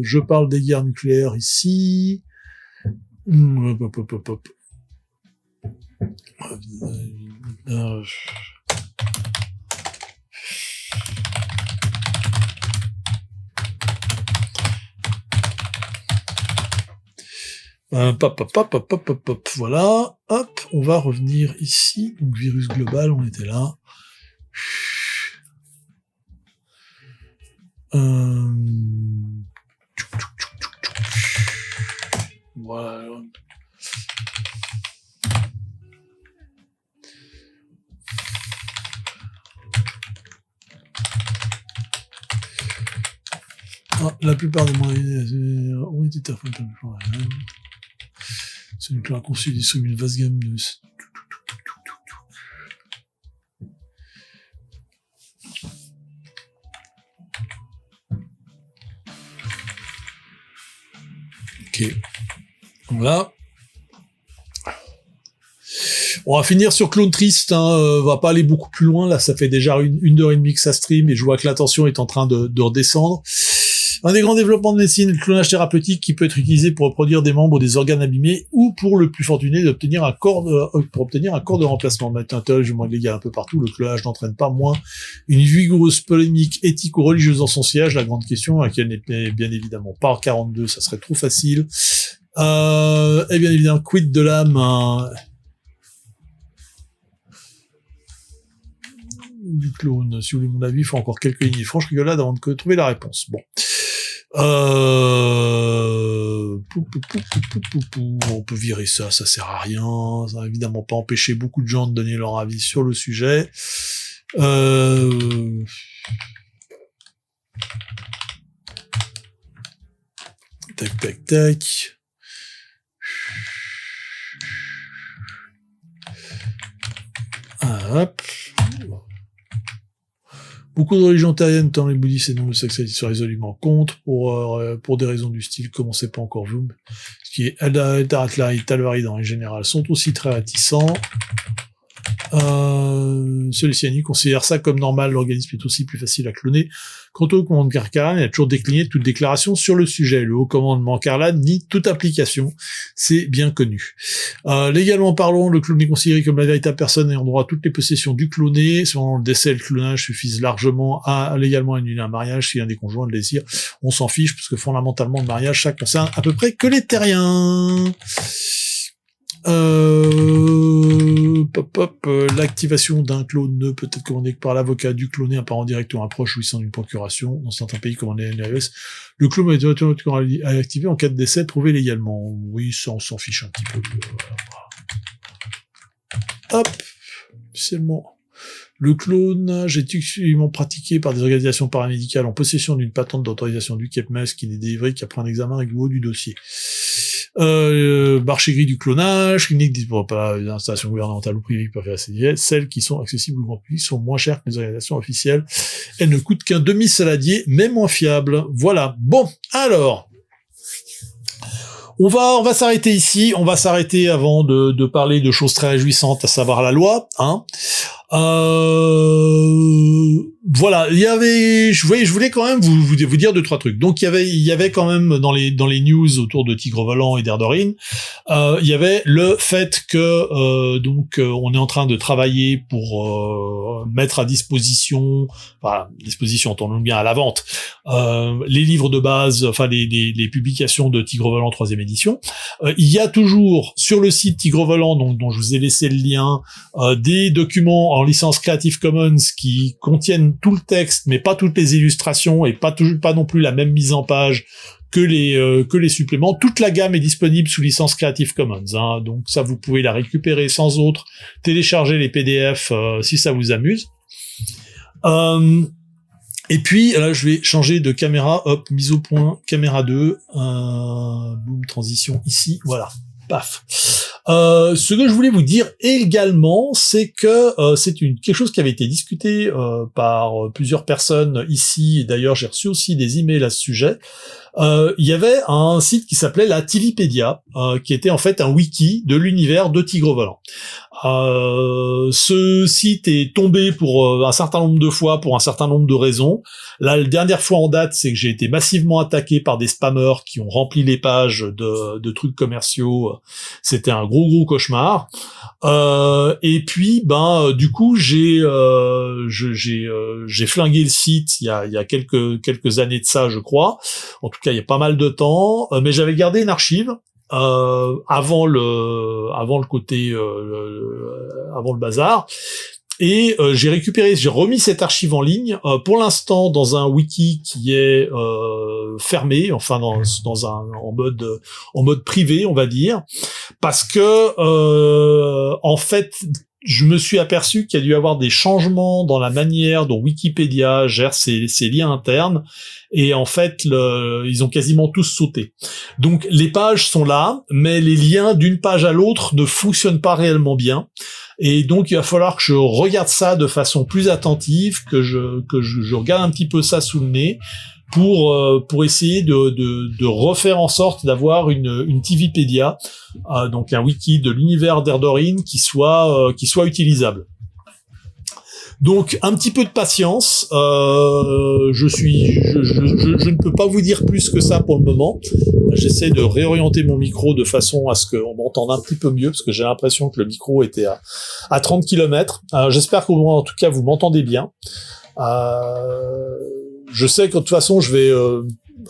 je parle des guerres nucléaires ici. Voilà, hop, on va revenir ici, donc virus global, on était là. Voilà. La plupart des moyens ont été interprétés. C'est une clan conçu distribue une vaste gamme de... Ok. Voilà. On va finir sur Clone Triste, on va pas aller beaucoup plus loin, là ça fait déjà une heure et demie que ça stream et je vois que l'attention est en train de redescendre. Un des grands développements de médecine est le clonage thérapeutique qui peut être utilisé pour reproduire des membres ou des organes abîmés ou pour le plus fortuné d'obtenir un corps de remplacement. Maintenant, je vois légal un peu partout, le clonage n'entraîne pas moins une vigoureuse polémique éthique ou religieuse dans son sillage. La grande question, à laquelle n'est bien évidemment pas en 42, ça serait trop facile. Et bien évidemment, quid de l'âme, du clone. Si vous voulez mon avis, il faut encore quelques lignes franches rigolades avant de trouver la réponse. Bon. On peut virer ça sert à rien. Ça va évidemment pas empêcher beaucoup de gens de donner leur avis sur le sujet. Tac. Hop. Beaucoup de religions terriennes, tant les bouddhistes et non homosexuels, sont résolument contre, pour des raisons du style, comme on sait pas encore vous, ce qui est Al-Daratla et Talvari dans les générales sont aussi très réticents. Celui-ci considère ça comme normal, l'organisme est aussi plus facile à cloner. Quant au commandement Carlan, il a toujours décliné toute déclaration sur le sujet. Le haut commandement Carlan nie toute application, c'est bien connu. Légalement parlant, le clone est considéré comme la véritable personne ayant droit à toutes les possessions du cloné. Selon le décès, le clonage suffise largement à légalement annuler un mariage si un des conjoints le désire. On s'en fiche, parce que fondamentalement, le mariage, ça concerne à peu près que les terriens. L'activation d'un clone ne peut être commandée que par l'avocat du cloné, un parent direct ou un proche jouissant d'une procuration. Dans certains pays comme en NRS, le clone est automatiquement activé en cas de décès prouvé légalement. Oui, ça on s'en fiche un petit peu. Hop, officiellement. Le clonage est exclusivement pratiqué par des organisations paramédicales en possession d'une patente d'autorisation du KEPMES qui n'est délivrée qu'après un examen rigoureux du dossier. Marché gris du clonage, clinique disponible pas les installations gouvernementales ou privées qui peuvent faire accéder, celles qui sont accessibles au grand public sont moins chères que les organisations officielles. Elles ne coûtent qu'un demi-saladier, mais moins fiables. Voilà. Bon, alors. On va s'arrêter ici. On va s'arrêter avant de parler de choses très réjouissantes, à savoir la loi, voilà, il y avait, je voulais quand même vous dire deux trois trucs. Donc il y avait quand même dans les news autour de Tigre Volant et d'Erdorin, il y avait le fait que on est en train de travailler pour mettre à disposition, entendons bien à la vente, les livres de base, enfin les publications de Tigre Volant 3e édition. Il y a toujours sur le site Tigre Volant, dont je vous ai laissé le lien, des documents en licence Creative Commons qui contiennent tout le texte, mais pas toutes les illustrations et pas non plus la même mise en page que les suppléments. Toute la gamme est disponible sous licence Creative Commons, donc ça vous pouvez la récupérer sans autre, télécharger les PDF si ça vous amuse. Et puis là je vais changer de caméra, hop, mise au point, caméra 2, boom, transition ici, voilà, paf. Ce que je voulais vous dire également, c'est que c'est quelque chose qui avait été discuté par plusieurs personnes ici, et d'ailleurs j'ai reçu aussi des emails à ce sujet. Il y avait un site qui s'appelait la Tivipédia, qui était en fait un wiki de l'univers de Tigre Volant. Ce site est tombé pour un certain nombre de fois pour un certain nombre de raisons. Là, la dernière fois en date, c'est que j'ai été massivement attaqué par des spammers qui ont rempli les pages de trucs commerciaux. C'était un gros cauchemar. Et puis, du coup, j'ai flingué le site il y a quelques années de ça, je crois. En tout cas, il y a pas mal de temps. Mais j'avais gardé une archive. Avant le bazar, et j'ai remis cette archive en ligne, pour l'instant dans un wiki qui est fermé, enfin en mode privé, on va dire, parce que en fait je me suis aperçu qu'il y a dû avoir des changements dans la manière dont Wikipédia gère ses liens internes, et en fait, ils ont quasiment tous sauté. Donc, les pages sont là, mais les liens d'une page à l'autre ne fonctionnent pas réellement bien. Et donc, il va falloir que je regarde ça de façon plus attentive, que je regarde un petit peu ça sous le nez, pour essayer de refaire en sorte d'avoir une TVpedia, donc un wiki de l'univers d'Erdorine qui soit utilisable. Donc un petit peu de patience. Je ne peux pas vous dire plus que ça pour le moment. J'essaie de réorienter mon micro de façon à ce qu'on m'entende un petit peu mieux, parce que j'ai l'impression que le micro était à 30 km. J'espère qu'au moins, en tout cas, vous m'entendez bien. Je sais que de toute façon, je vais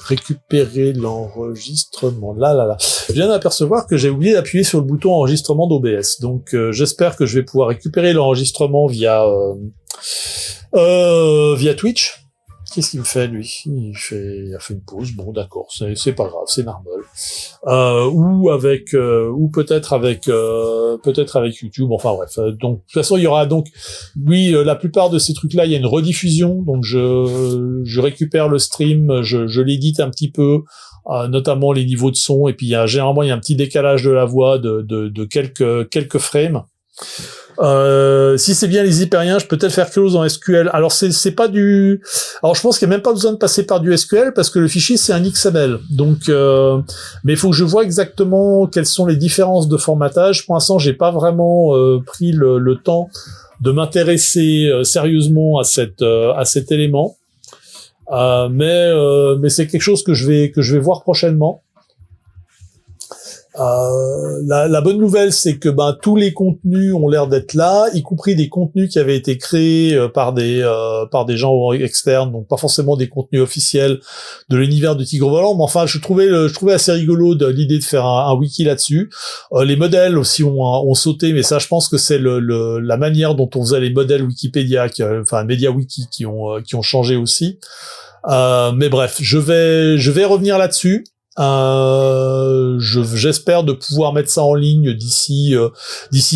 récupérer l'enregistrement. Là. Je viens d'apercevoir que j'ai oublié d'appuyer sur le bouton enregistrement d'OBS. Donc, j'espère que je vais pouvoir récupérer l'enregistrement via Twitch. Qu'est-ce qu'il me fait, lui? Il a fait une pause. Bon, d'accord, c'est pas grave, c'est normal. Ou peut-être avec YouTube. Enfin bref. Donc, de toute façon, il y aura donc, oui, la plupart de ces trucs-là, il y a une rediffusion. Donc, je récupère le stream, je l'édite un petit peu, notamment les niveaux de son. Et puis, généralement, il y a un petit décalage de la voix de quelques frames. Si c'est bien les hypériens, je peux peut-être faire quelque chose en SQL. Alors c'est pas du. Alors je pense qu'il n'y a même pas besoin de passer par du SQL parce que le fichier c'est un XML. Donc, mais il faut que je vois exactement quelles sont les différences de formatage. Pour l'instant, j'ai pas vraiment pris le temps de m'intéresser sérieusement à cet élément. Mais c'est quelque chose que je vais voir prochainement. La bonne nouvelle, c'est que tous les contenus ont l'air d'être là, y compris des contenus qui avaient été créés par des gens externes, donc pas forcément des contenus officiels de l'univers de Tigre Volant, mais enfin je trouvais assez rigolo l'idée de faire un wiki là-dessus. Les modèles aussi ont sauté, mais ça je pense que c'est la manière dont on faisait les modèles Wikipédia, MediaWiki qui ont changé aussi. Mais bref, je vais revenir là-dessus. J'espère de pouvoir mettre ça en ligne d'ici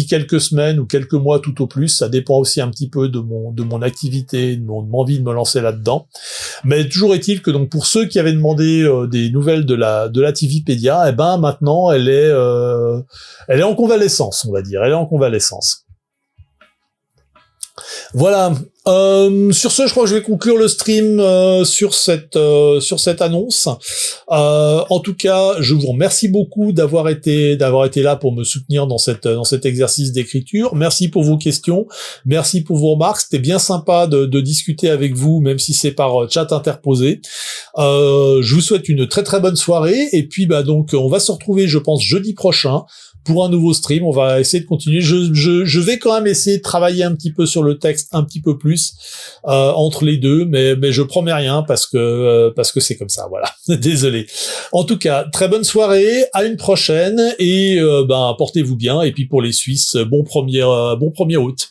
quelques semaines ou quelques mois tout au plus. Ça dépend aussi un petit peu de mon activité, de mon envie de me lancer là-dedans. Mais toujours est-il que donc pour ceux qui avaient demandé des nouvelles de la TVpedia, maintenant elle est en convalescence, on va dire. Elle est en convalescence. Voilà. Sur ce, je crois que je vais conclure le stream sur cette annonce. En tout cas, je vous remercie beaucoup d'avoir été là pour me soutenir dans cet exercice d'écriture. Merci pour vos questions, merci pour vos remarques. C'était bien sympa de discuter avec vous, même si c'est par chat interposé. Je vous souhaite une très très bonne soirée et puis donc on va se retrouver, je pense, jeudi prochain pour un nouveau stream. On va essayer de continuer. Je vais quand même essayer de travailler un petit peu sur le texte un petit peu plus entre les deux, mais je promets rien parce que c'est comme ça, voilà. Désolé. En tout cas, très bonne soirée, à une prochaine et portez-vous bien et puis pour les Suisses, bon 1er août.